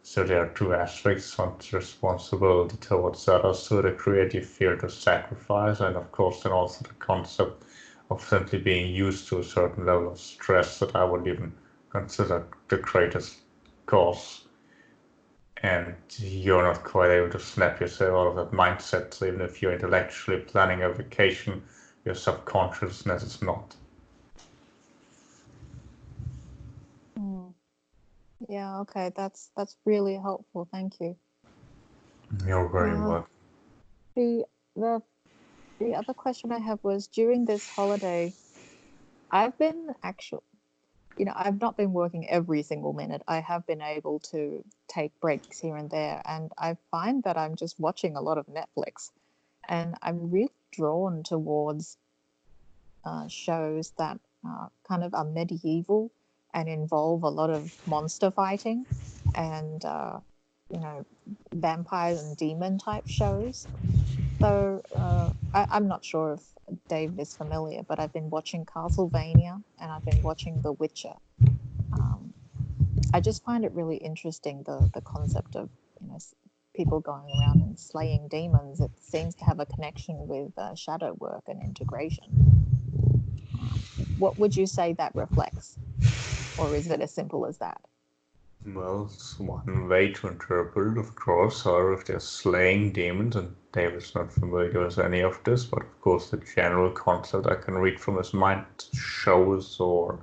Speaker 7: So there are two aspects: one's responsibility towards others to the creative field of sacrifice, and of course then also the concept of simply being used to a certain level of stress that I would even consider the greatest cause. And you're not quite able to snap yourself out of that mindset, so even if you're intellectually planning a vacation, your subconsciousness is not.
Speaker 8: Yeah, okay, that's really helpful. Thank you.
Speaker 7: You're very welcome.
Speaker 8: The other question I have was, during this holiday, I've been I've not been working every single minute. I have been able to take breaks here and there, and I find that I'm just watching a lot of Netflix, and I'm really drawn towards shows that kind of are medieval and involve a lot of monster fighting and vampire and demon type shows. So I'm not sure if Dave is familiar, but I've been watching Castlevania and I've been watching The Witcher. I just find it really interesting, the concept of people going around and slaying demons. It seems to have a connection with shadow work and integration. What would you say that reflects, or is it as simple as that?
Speaker 7: Well, it's one way to interpret it, of course. However, if they're slaying demons, and David's not familiar with any of this, but of course the general concept I can read from his mind shows or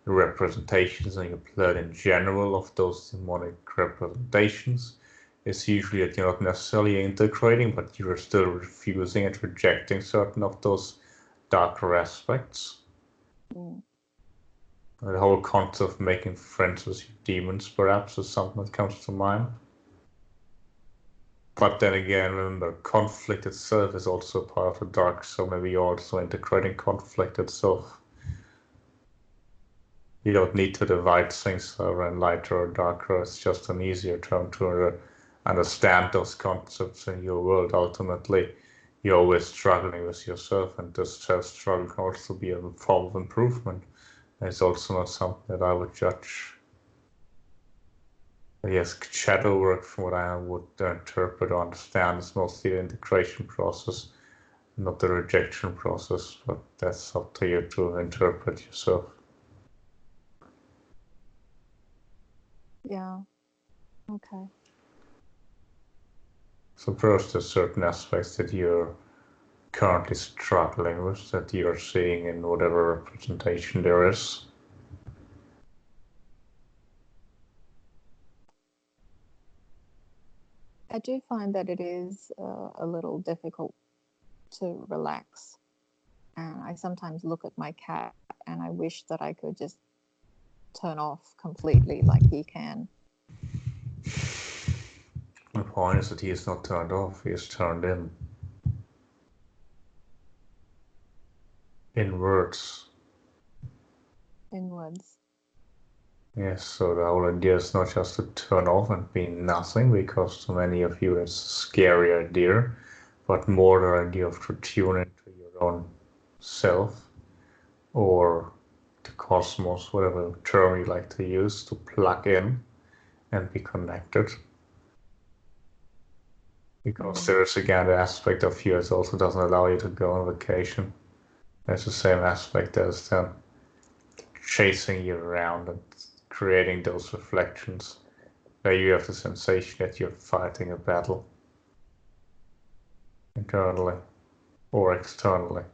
Speaker 7: representations in your blood in general of those demonic representations is usually that you're not necessarily integrating, but you're still refusing and rejecting certain of those darker aspects.
Speaker 8: Mm.
Speaker 7: The whole concept of making friends with your demons, perhaps, is something that comes to mind. But then again, remember, conflict itself is also part of the dark, so maybe you're also integrating conflict itself. You don't need to divide things around lighter or darker, it's just an easier term to understand those concepts in your world. Ultimately, you're always struggling with yourself, and this self-struggle can also be a form of improvement. It's also not something that I would judge. Yes, shadow work, from what I would interpret or understand, is mostly the integration process, not the rejection process, but that's up to you to interpret yourself.
Speaker 8: Yeah. Okay.
Speaker 7: So first, there's certain aspects that you're currently struggling with, that you're seeing in whatever representation there is.
Speaker 8: I do find that it is a little difficult to relax. And I sometimes look at my cat and I wish that I could just turn off completely like he can.
Speaker 7: The point is that he is not turned off, he is turned in. Inwards.
Speaker 8: Inwards.
Speaker 7: Yes, so the whole idea is not just to turn off and be nothing, because to many of you it's a scary idea, but more the idea of to tune into your own self, or the cosmos, whatever term you like to use, to plug in and be connected. Because there's again the aspect of you that also doesn't allow you to go on vacation. There's the same aspect as then chasing you around and creating those reflections where you have the sensation that you're fighting a battle internally or externally.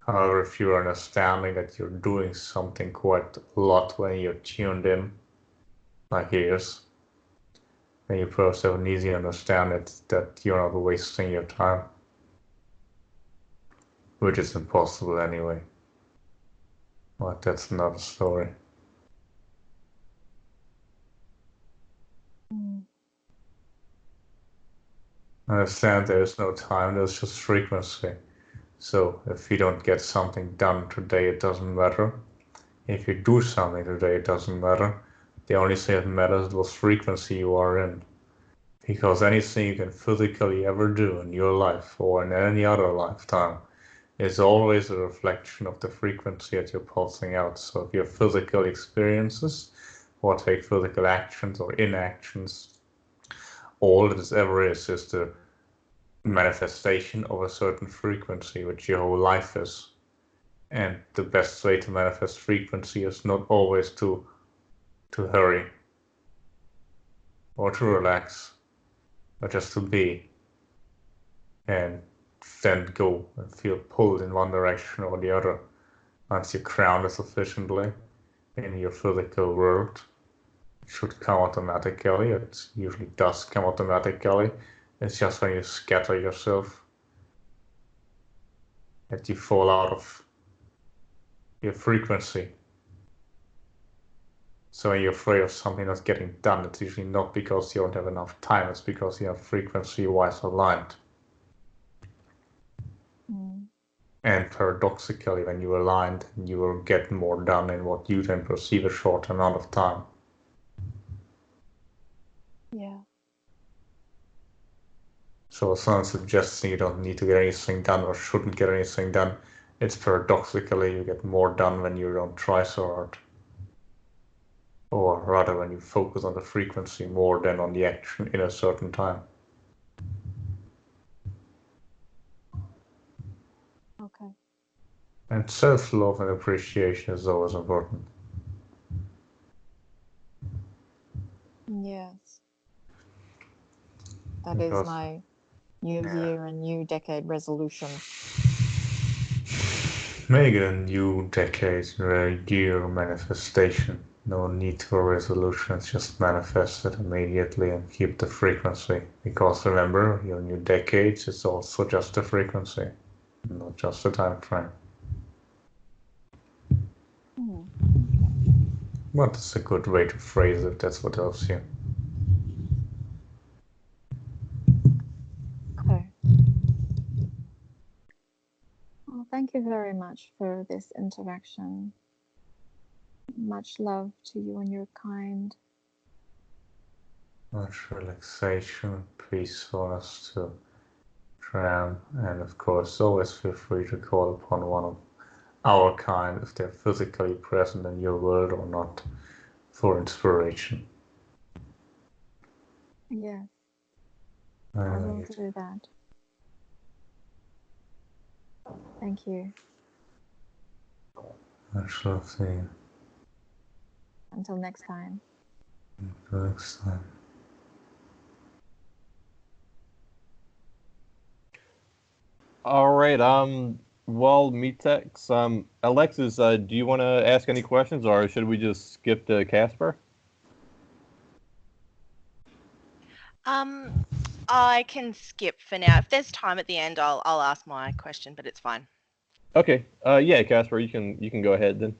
Speaker 7: However, if you're understanding that you're doing something quite a lot when you're tuned in, like he is, then you first have an easy understanding that you're not wasting your time, which is impossible anyway. But that's another story. Understand there is no time, there's just frequency. So if you don't get something done today, it doesn't matter. If you do something today, it doesn't matter. The only thing that matters is what frequency you are in. Because anything you can physically ever do in your life or in any other lifetime is always a reflection of the frequency that you're pulsing out. So if you have physical experiences or take physical actions or inactions, all it ever is the manifestation of a certain frequency, which your whole life is. And the best way to manifest frequency is not always to hurry or to relax, but just to be, and then go and feel pulled in one direction or the other once you're grounded sufficiently in your physical world. It should come automatically. It usually does come automatically. It's just when you scatter yourself that you fall out of your frequency. So when you're afraid of something not getting done, it's usually not because you don't have enough time, it's because you have frequency-wise aligned. And paradoxically, when you're aligned, you will get more done in what you then perceive a short amount of time.
Speaker 8: Yeah.
Speaker 7: So it's not suggesting you don't need to get anything done or shouldn't get anything done. It's paradoxically you get more done when you don't try so hard. Or rather when you focus on the frequency more than on the action in a certain time.
Speaker 8: Okay.
Speaker 7: And self-love and appreciation is always important.
Speaker 8: Yes. That
Speaker 7: Because-
Speaker 8: is my new year and new decade resolution.
Speaker 7: Make it a new decade, a year manifestation. No need for resolutions, just manifest it immediately and keep the frequency. Because remember, your new decade is also just a frequency, not just a time frame.
Speaker 8: Hmm.
Speaker 7: But it's a good way to phrase it, that's what helps you.
Speaker 8: Okay. Well, thank you very much for this interaction. Much love to you and your kind.
Speaker 7: Much relaxation, peacefulness to drown, and of course always feel free to call upon one of our kind if they're physically present in your world or not for inspiration.
Speaker 8: Yes, I will do that. Thank you.
Speaker 7: Much love to you.
Speaker 8: Until next time.
Speaker 7: Until next time.
Speaker 2: All right. Well, Metax, Alexis, do you want to ask any questions, or should we just skip to Casper?
Speaker 4: I can skip for now. If there's time at the end, I'll ask my question, but it's fine.
Speaker 2: Okay. Yeah, Casper, you can go ahead then.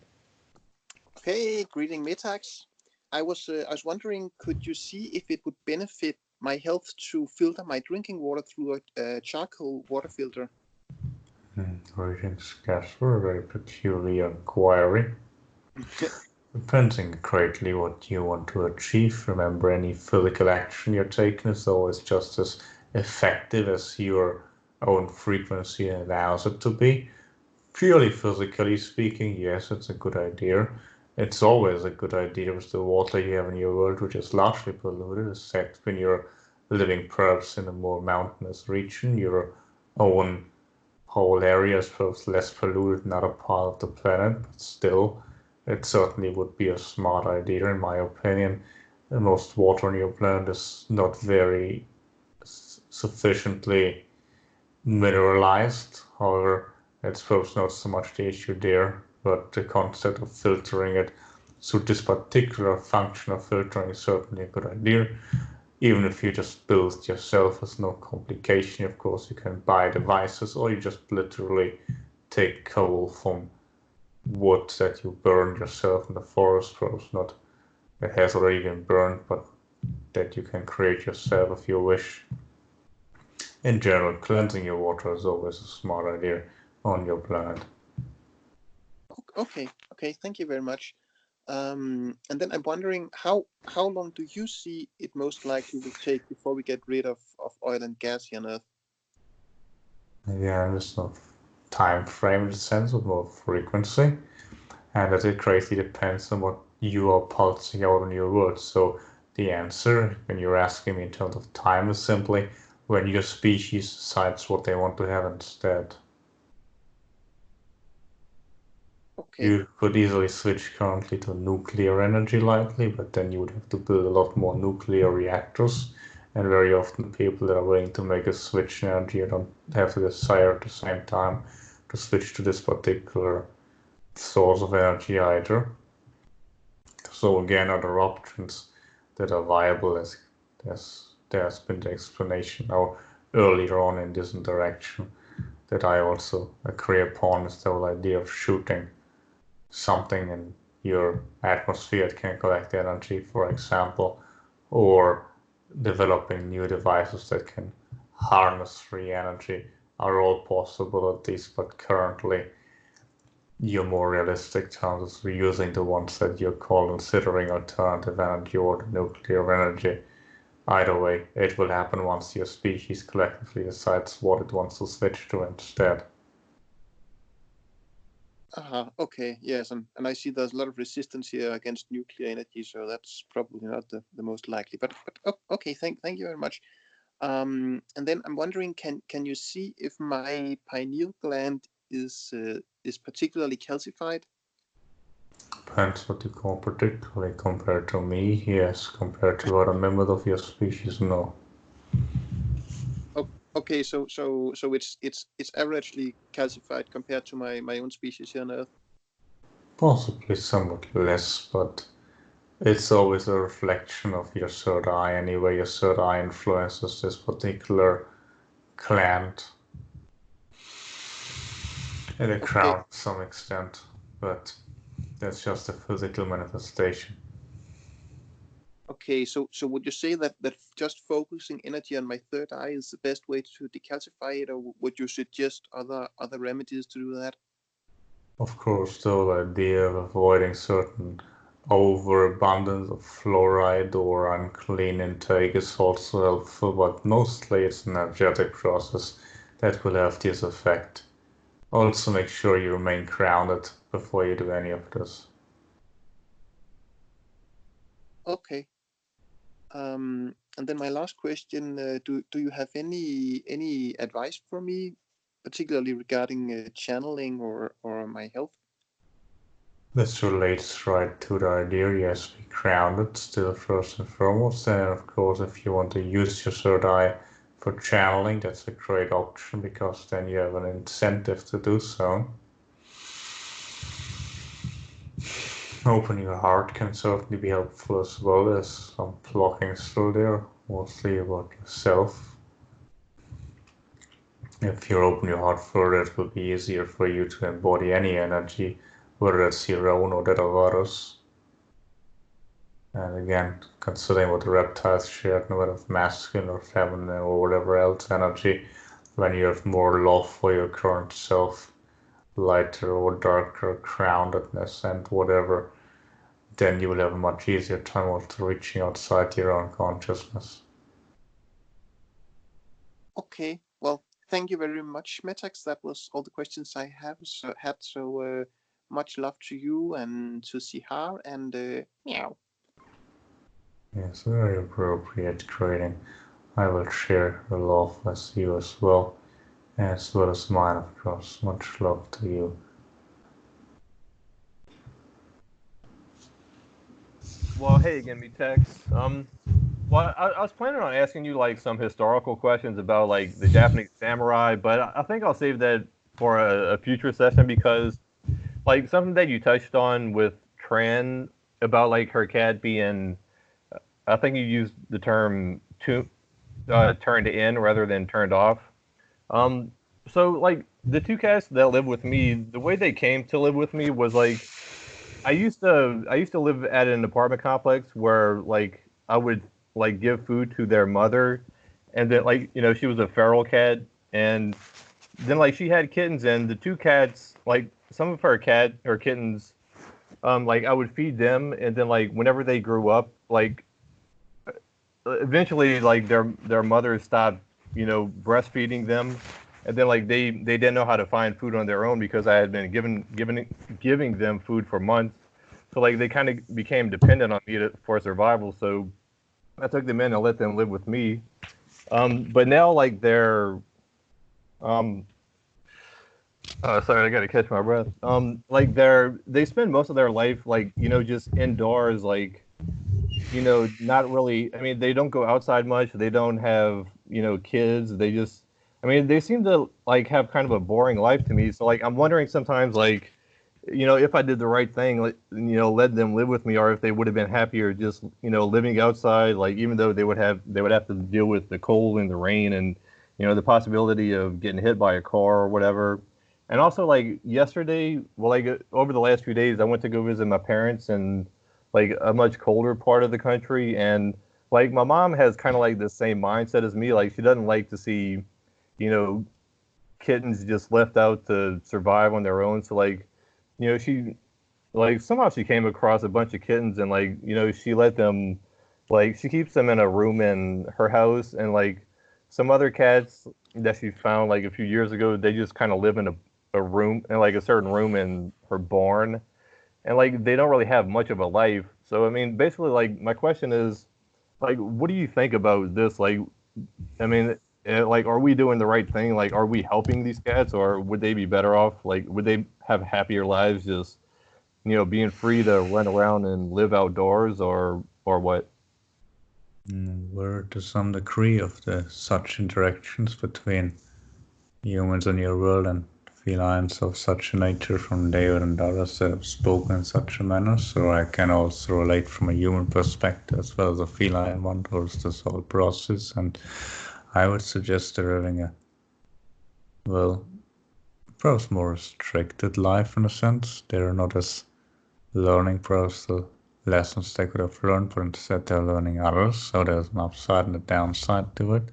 Speaker 5: Okay, greeting Metax. I was wondering, could you see if it would benefit my health to filter my drinking water through a charcoal water filter?
Speaker 7: Greetings, Casper. A very peculiar inquiry. Depending greatly what you want to achieve. Remember, any physical action you're taking is always just as effective as your own frequency allows it to be. Purely physically speaking, yes, it's a good idea. It's always a good idea with the water you have in your world, which is largely polluted, except when you're living perhaps in a more mountainous region. Your own whole area is perhaps less polluted than other part of the planet, but still, it certainly would be a smart idea, in my opinion. Most water on your planet is not very sufficiently mineralized. However, it's perhaps not so much the issue there, but the concept of filtering it. So this particular function of filtering is certainly a good idea. Even if you just build it yourself, there's no complication. Of course, you can buy devices, or you just literally take coal from wood that you burn yourself in the forest. Perhaps not that has already been burned, but that you can create yourself if you wish. In general, cleansing your water is always a smart idea on your planet.
Speaker 5: Okay, thank you very much. And then I'm wondering, how long do you see it most likely will take before we get rid of oil and gas here on Earth?
Speaker 7: Yeah, there's no time frame in the sense, but more frequency. And that it greatly depends on what you are pulsing out in your world. So the answer, when you're asking me in terms of time, is simply when your species decides what they want to have instead.
Speaker 5: Okay.
Speaker 7: You could easily switch currently to nuclear energy likely, but then you would have to build a lot more nuclear reactors. And very often people that are willing to make a switch in energy don't have the desire at the same time to switch to this particular source of energy either. So again, other options that are viable as there's been the explanation now earlier on in this interaction that I also agree upon is the whole idea of shooting something in your atmosphere that can collect energy, for example, or developing new devices that can harness free energy are all possibilities, but currently your more realistic chances of reusing the ones that you're considering alternative energy or nuclear energy. Either way, it will happen once your species collectively decides what it wants to switch to instead.
Speaker 5: Okay, yes, and I see there's a lot of resistance here against nuclear energy, so that's probably not the most likely. But okay, thank you very much. And then I'm wondering, can you see if my pineal gland is particularly calcified?
Speaker 7: Depends what you call particularly. Compared to me, yes. Compared to other members of your species, no.
Speaker 5: Okay, so it's averagely calcified compared to my own species here on Earth.
Speaker 7: Possibly somewhat less, but it's always a reflection of your third eye anyway. Your third eye influences this particular gland in the crown to some extent, but that's just a physical manifestation.
Speaker 5: Okay, so would you say that just focusing energy on my third eye is the best way to decalcify it, or would you suggest other remedies to do that?
Speaker 7: Of course, the whole idea of avoiding certain overabundance of fluoride or unclean intake is also helpful, but mostly it's an energetic process that will have this effect. Also make sure you remain grounded before you do any of this.
Speaker 5: Okay. And then my last question: do you have any advice for me, particularly regarding channeling or my health?
Speaker 7: This relates right to the idea, yes, be grounded still first and foremost, and of course if you want to use your third eye for channeling, that's a great option because then you have an incentive to do so. Open your heart can certainly be helpful as well. There's some blockings still there, mostly about yourself. If you open your heart further, it will be easier for you to embody any energy, whether it's your own or that of others. And again, considering what the reptiles shared, no matter masculine or feminine or whatever else energy, when you have more love for your current self, lighter or darker groundedness and whatever, then you will have a much easier time of reaching outside your own consciousness.
Speaker 5: Okay, well, thank you very much, Metax. That was all the questions I had. So much love to you and to Sihar and meow.
Speaker 7: Yes, very appropriate greeting. I will share the love with you as well as mine, of course. Much love to you.
Speaker 2: Well, hey again, Metax. Well, I was planning on asking you like some historical questions about like the Japanese samurai, but I think I'll save that for a future session because like something that you touched on with Tran about like her cat being, I think you used the term turned in rather than turned off. Um, so like the two cats that live with me, the way they came to live with me was like I used to live at an apartment complex where like I would like give food to their mother, and then like she was a feral cat, and then like she had kittens, and the two cats like some of her kittens like I would feed them, and then like whenever they grew up like eventually like their mothers stopped breastfeeding them, and then like they didn't know how to find food on their own because I had been giving them food for months, so like they kind of became dependent on me for survival. So I took them in and let them live with me, but now like they're um sorry, I gotta catch my breath. Like they spend most of their life like just indoors, like not really. I mean, they don't go outside much. They don't have, kids. They just, I mean, they seem to like have kind of a boring life to me. So like, I'm wondering sometimes like, if I did the right thing, like, let them live with me, or if they would have been happier just, living outside. Like, even though they would have to deal with the cold and the rain and, the possibility of getting hit by a car or whatever. And also like yesterday, well, like over the last few days, I went to go visit my parents and like a much colder part of the country, and like my mom has kind of like the same mindset as me. Like she doesn't like to see you know kittens just left out to survive on their own. So like she like somehow she came across a bunch of kittens, and like she let them, like she keeps them in a room in her house, and like some other cats that she found like a few years ago, they just kind of live in a room, in like a certain room in her barn, and like they don't really have much of a life. So I mean, basically, like my question is, like, what do you think about this? Like, I mean, like, are we doing the right thing? Like, are we helping these cats, or would they be better off? Like, would they have happier lives just, being free to run around and live outdoors, or what?
Speaker 7: Were to some degree of the such interactions between humans in your world and felines of such a nature from David and others that have spoken in such a manner, so I can also relate from a human perspective as well as a feline one towards this whole process, and I would suggest they're having a, well, perhaps more restricted life in a sense. They're not as learning perhaps the lessons they could have learned, but instead they're learning others, so there's an upside and a downside to it.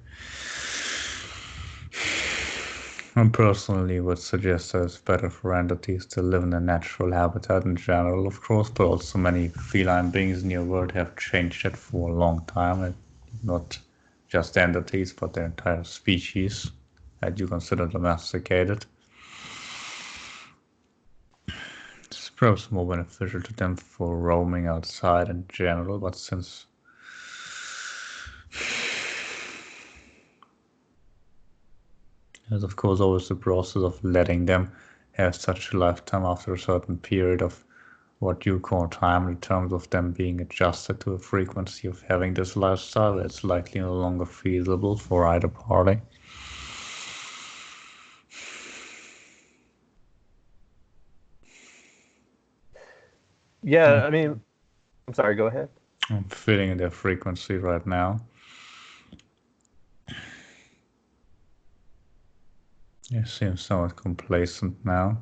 Speaker 7: I personally would suggest that it's better for entities to live in a natural habitat in general, of course, but also many feline beings in your world have changed it for a long time, and not just entities, but their entire species that you consider domesticated. It's perhaps more beneficial to them for roaming outside in general, but since there's of course always the process of letting them have such a lifetime after a certain period of what you call time, in terms of them being adjusted to a frequency of having this lifestyle, it's likely no longer feasible for either party.
Speaker 2: Yeah, I mean, I'm sorry. Go ahead.
Speaker 7: I'm feeling their frequency right now. It seems somewhat complacent now.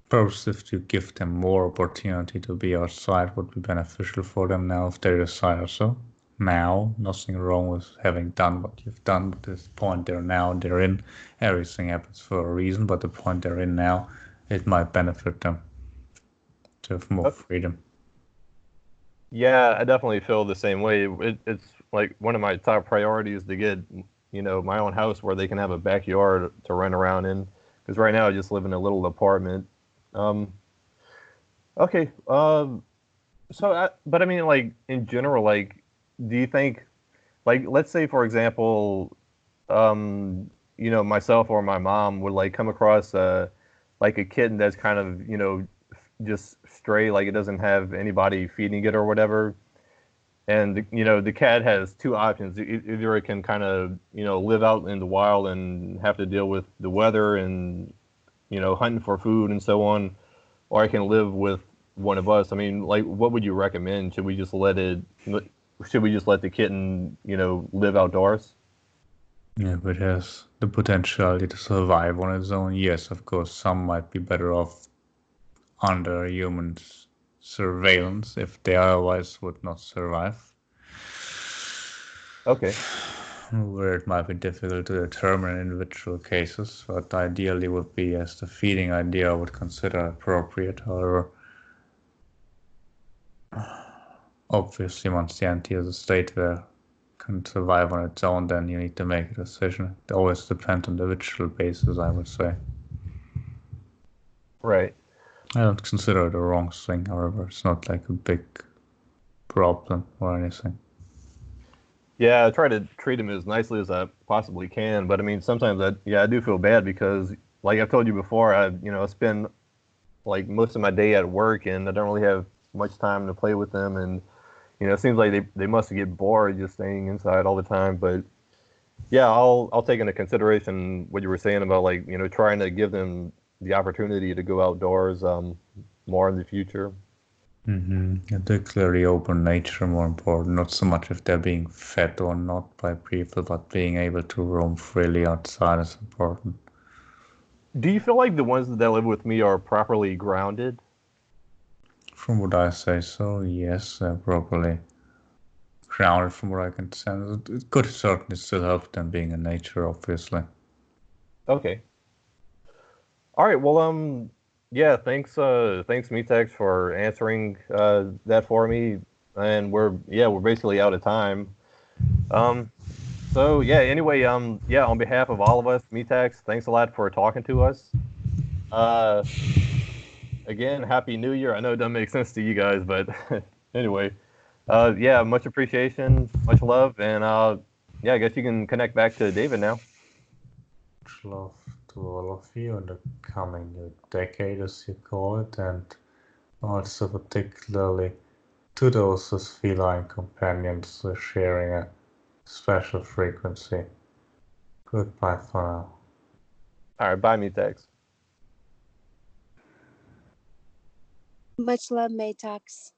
Speaker 7: Perhaps if you give them more opportunity to be outside would be beneficial for them now if they desire so. Now, nothing wrong with having done what you've done, but this point they're in. Everything happens for a reason, but the point they're in now, it might benefit them to have more freedom.
Speaker 2: Yeah, I definitely feel the same way. It's like one of my top priorities to get, my own house where they can have a backyard to run around in. Because right now I just live in a little apartment. Okay. But I mean, like in general, like, do you think, like, let's say for example, myself or my mom would like come across like a kitten that's kind of, just stray, like it doesn't have anybody feeding it or whatever. And the cat has two options. Either it can kind of live out in the wild and have to deal with the weather and hunting for food and so on, or I can live with one of us. I mean, like, what would you recommend? Should we just let the kitten live outdoors?
Speaker 7: Yeah, if it has the potentiality to survive on its own, yes, of course, some might be better off under human surveillance if they otherwise would not survive.
Speaker 2: Okay.
Speaker 7: Where it might be difficult to determine in individual cases, but ideally would be as the feeding idea I would consider appropriate. However, obviously once the entity is a state where it can survive on its own, then you need to make a decision. It always depends on the individual basis, I would say.
Speaker 2: Right.
Speaker 7: I don't consider it a wrong thing, however, it's not like a big problem or anything.
Speaker 2: Yeah, I try to treat him as nicely as I possibly can, but I mean, sometimes I do feel bad because, like I've told you before, I spend like most of my day at work and I don't really have much time to play with them, and it seems like they must get bored just staying inside all the time. But yeah, I'll take into consideration what you were saying about, like, trying to give them the opportunity to go outdoors more in the future.
Speaker 7: The clearly open nature more important, not so much if they're being fed or not by people, but being able to roam freely outside is important.
Speaker 2: Do you feel like the ones that live with me are properly grounded?
Speaker 7: From what I say so, yes, they're properly grounded from what I can sense. It could certainly still help them being in nature, obviously.
Speaker 2: Okay. All right. Well, yeah. Thanks, Metax, for answering that for me. And we're basically out of time. So yeah. Anyway, yeah. On behalf of all of us, Metax, thanks a lot for talking to us. Again, Happy New Year. I know it doesn't make sense to you guys, but anyway, yeah. Much appreciation, much love, and yeah, I guess you can connect back to David now.
Speaker 7: Much love to all of you in the coming new decade, as you call it, and also particularly to those as feline companions who are sharing a special frequency. Goodbye for now.
Speaker 2: All right, bye, Metax.
Speaker 6: Much love, Metax.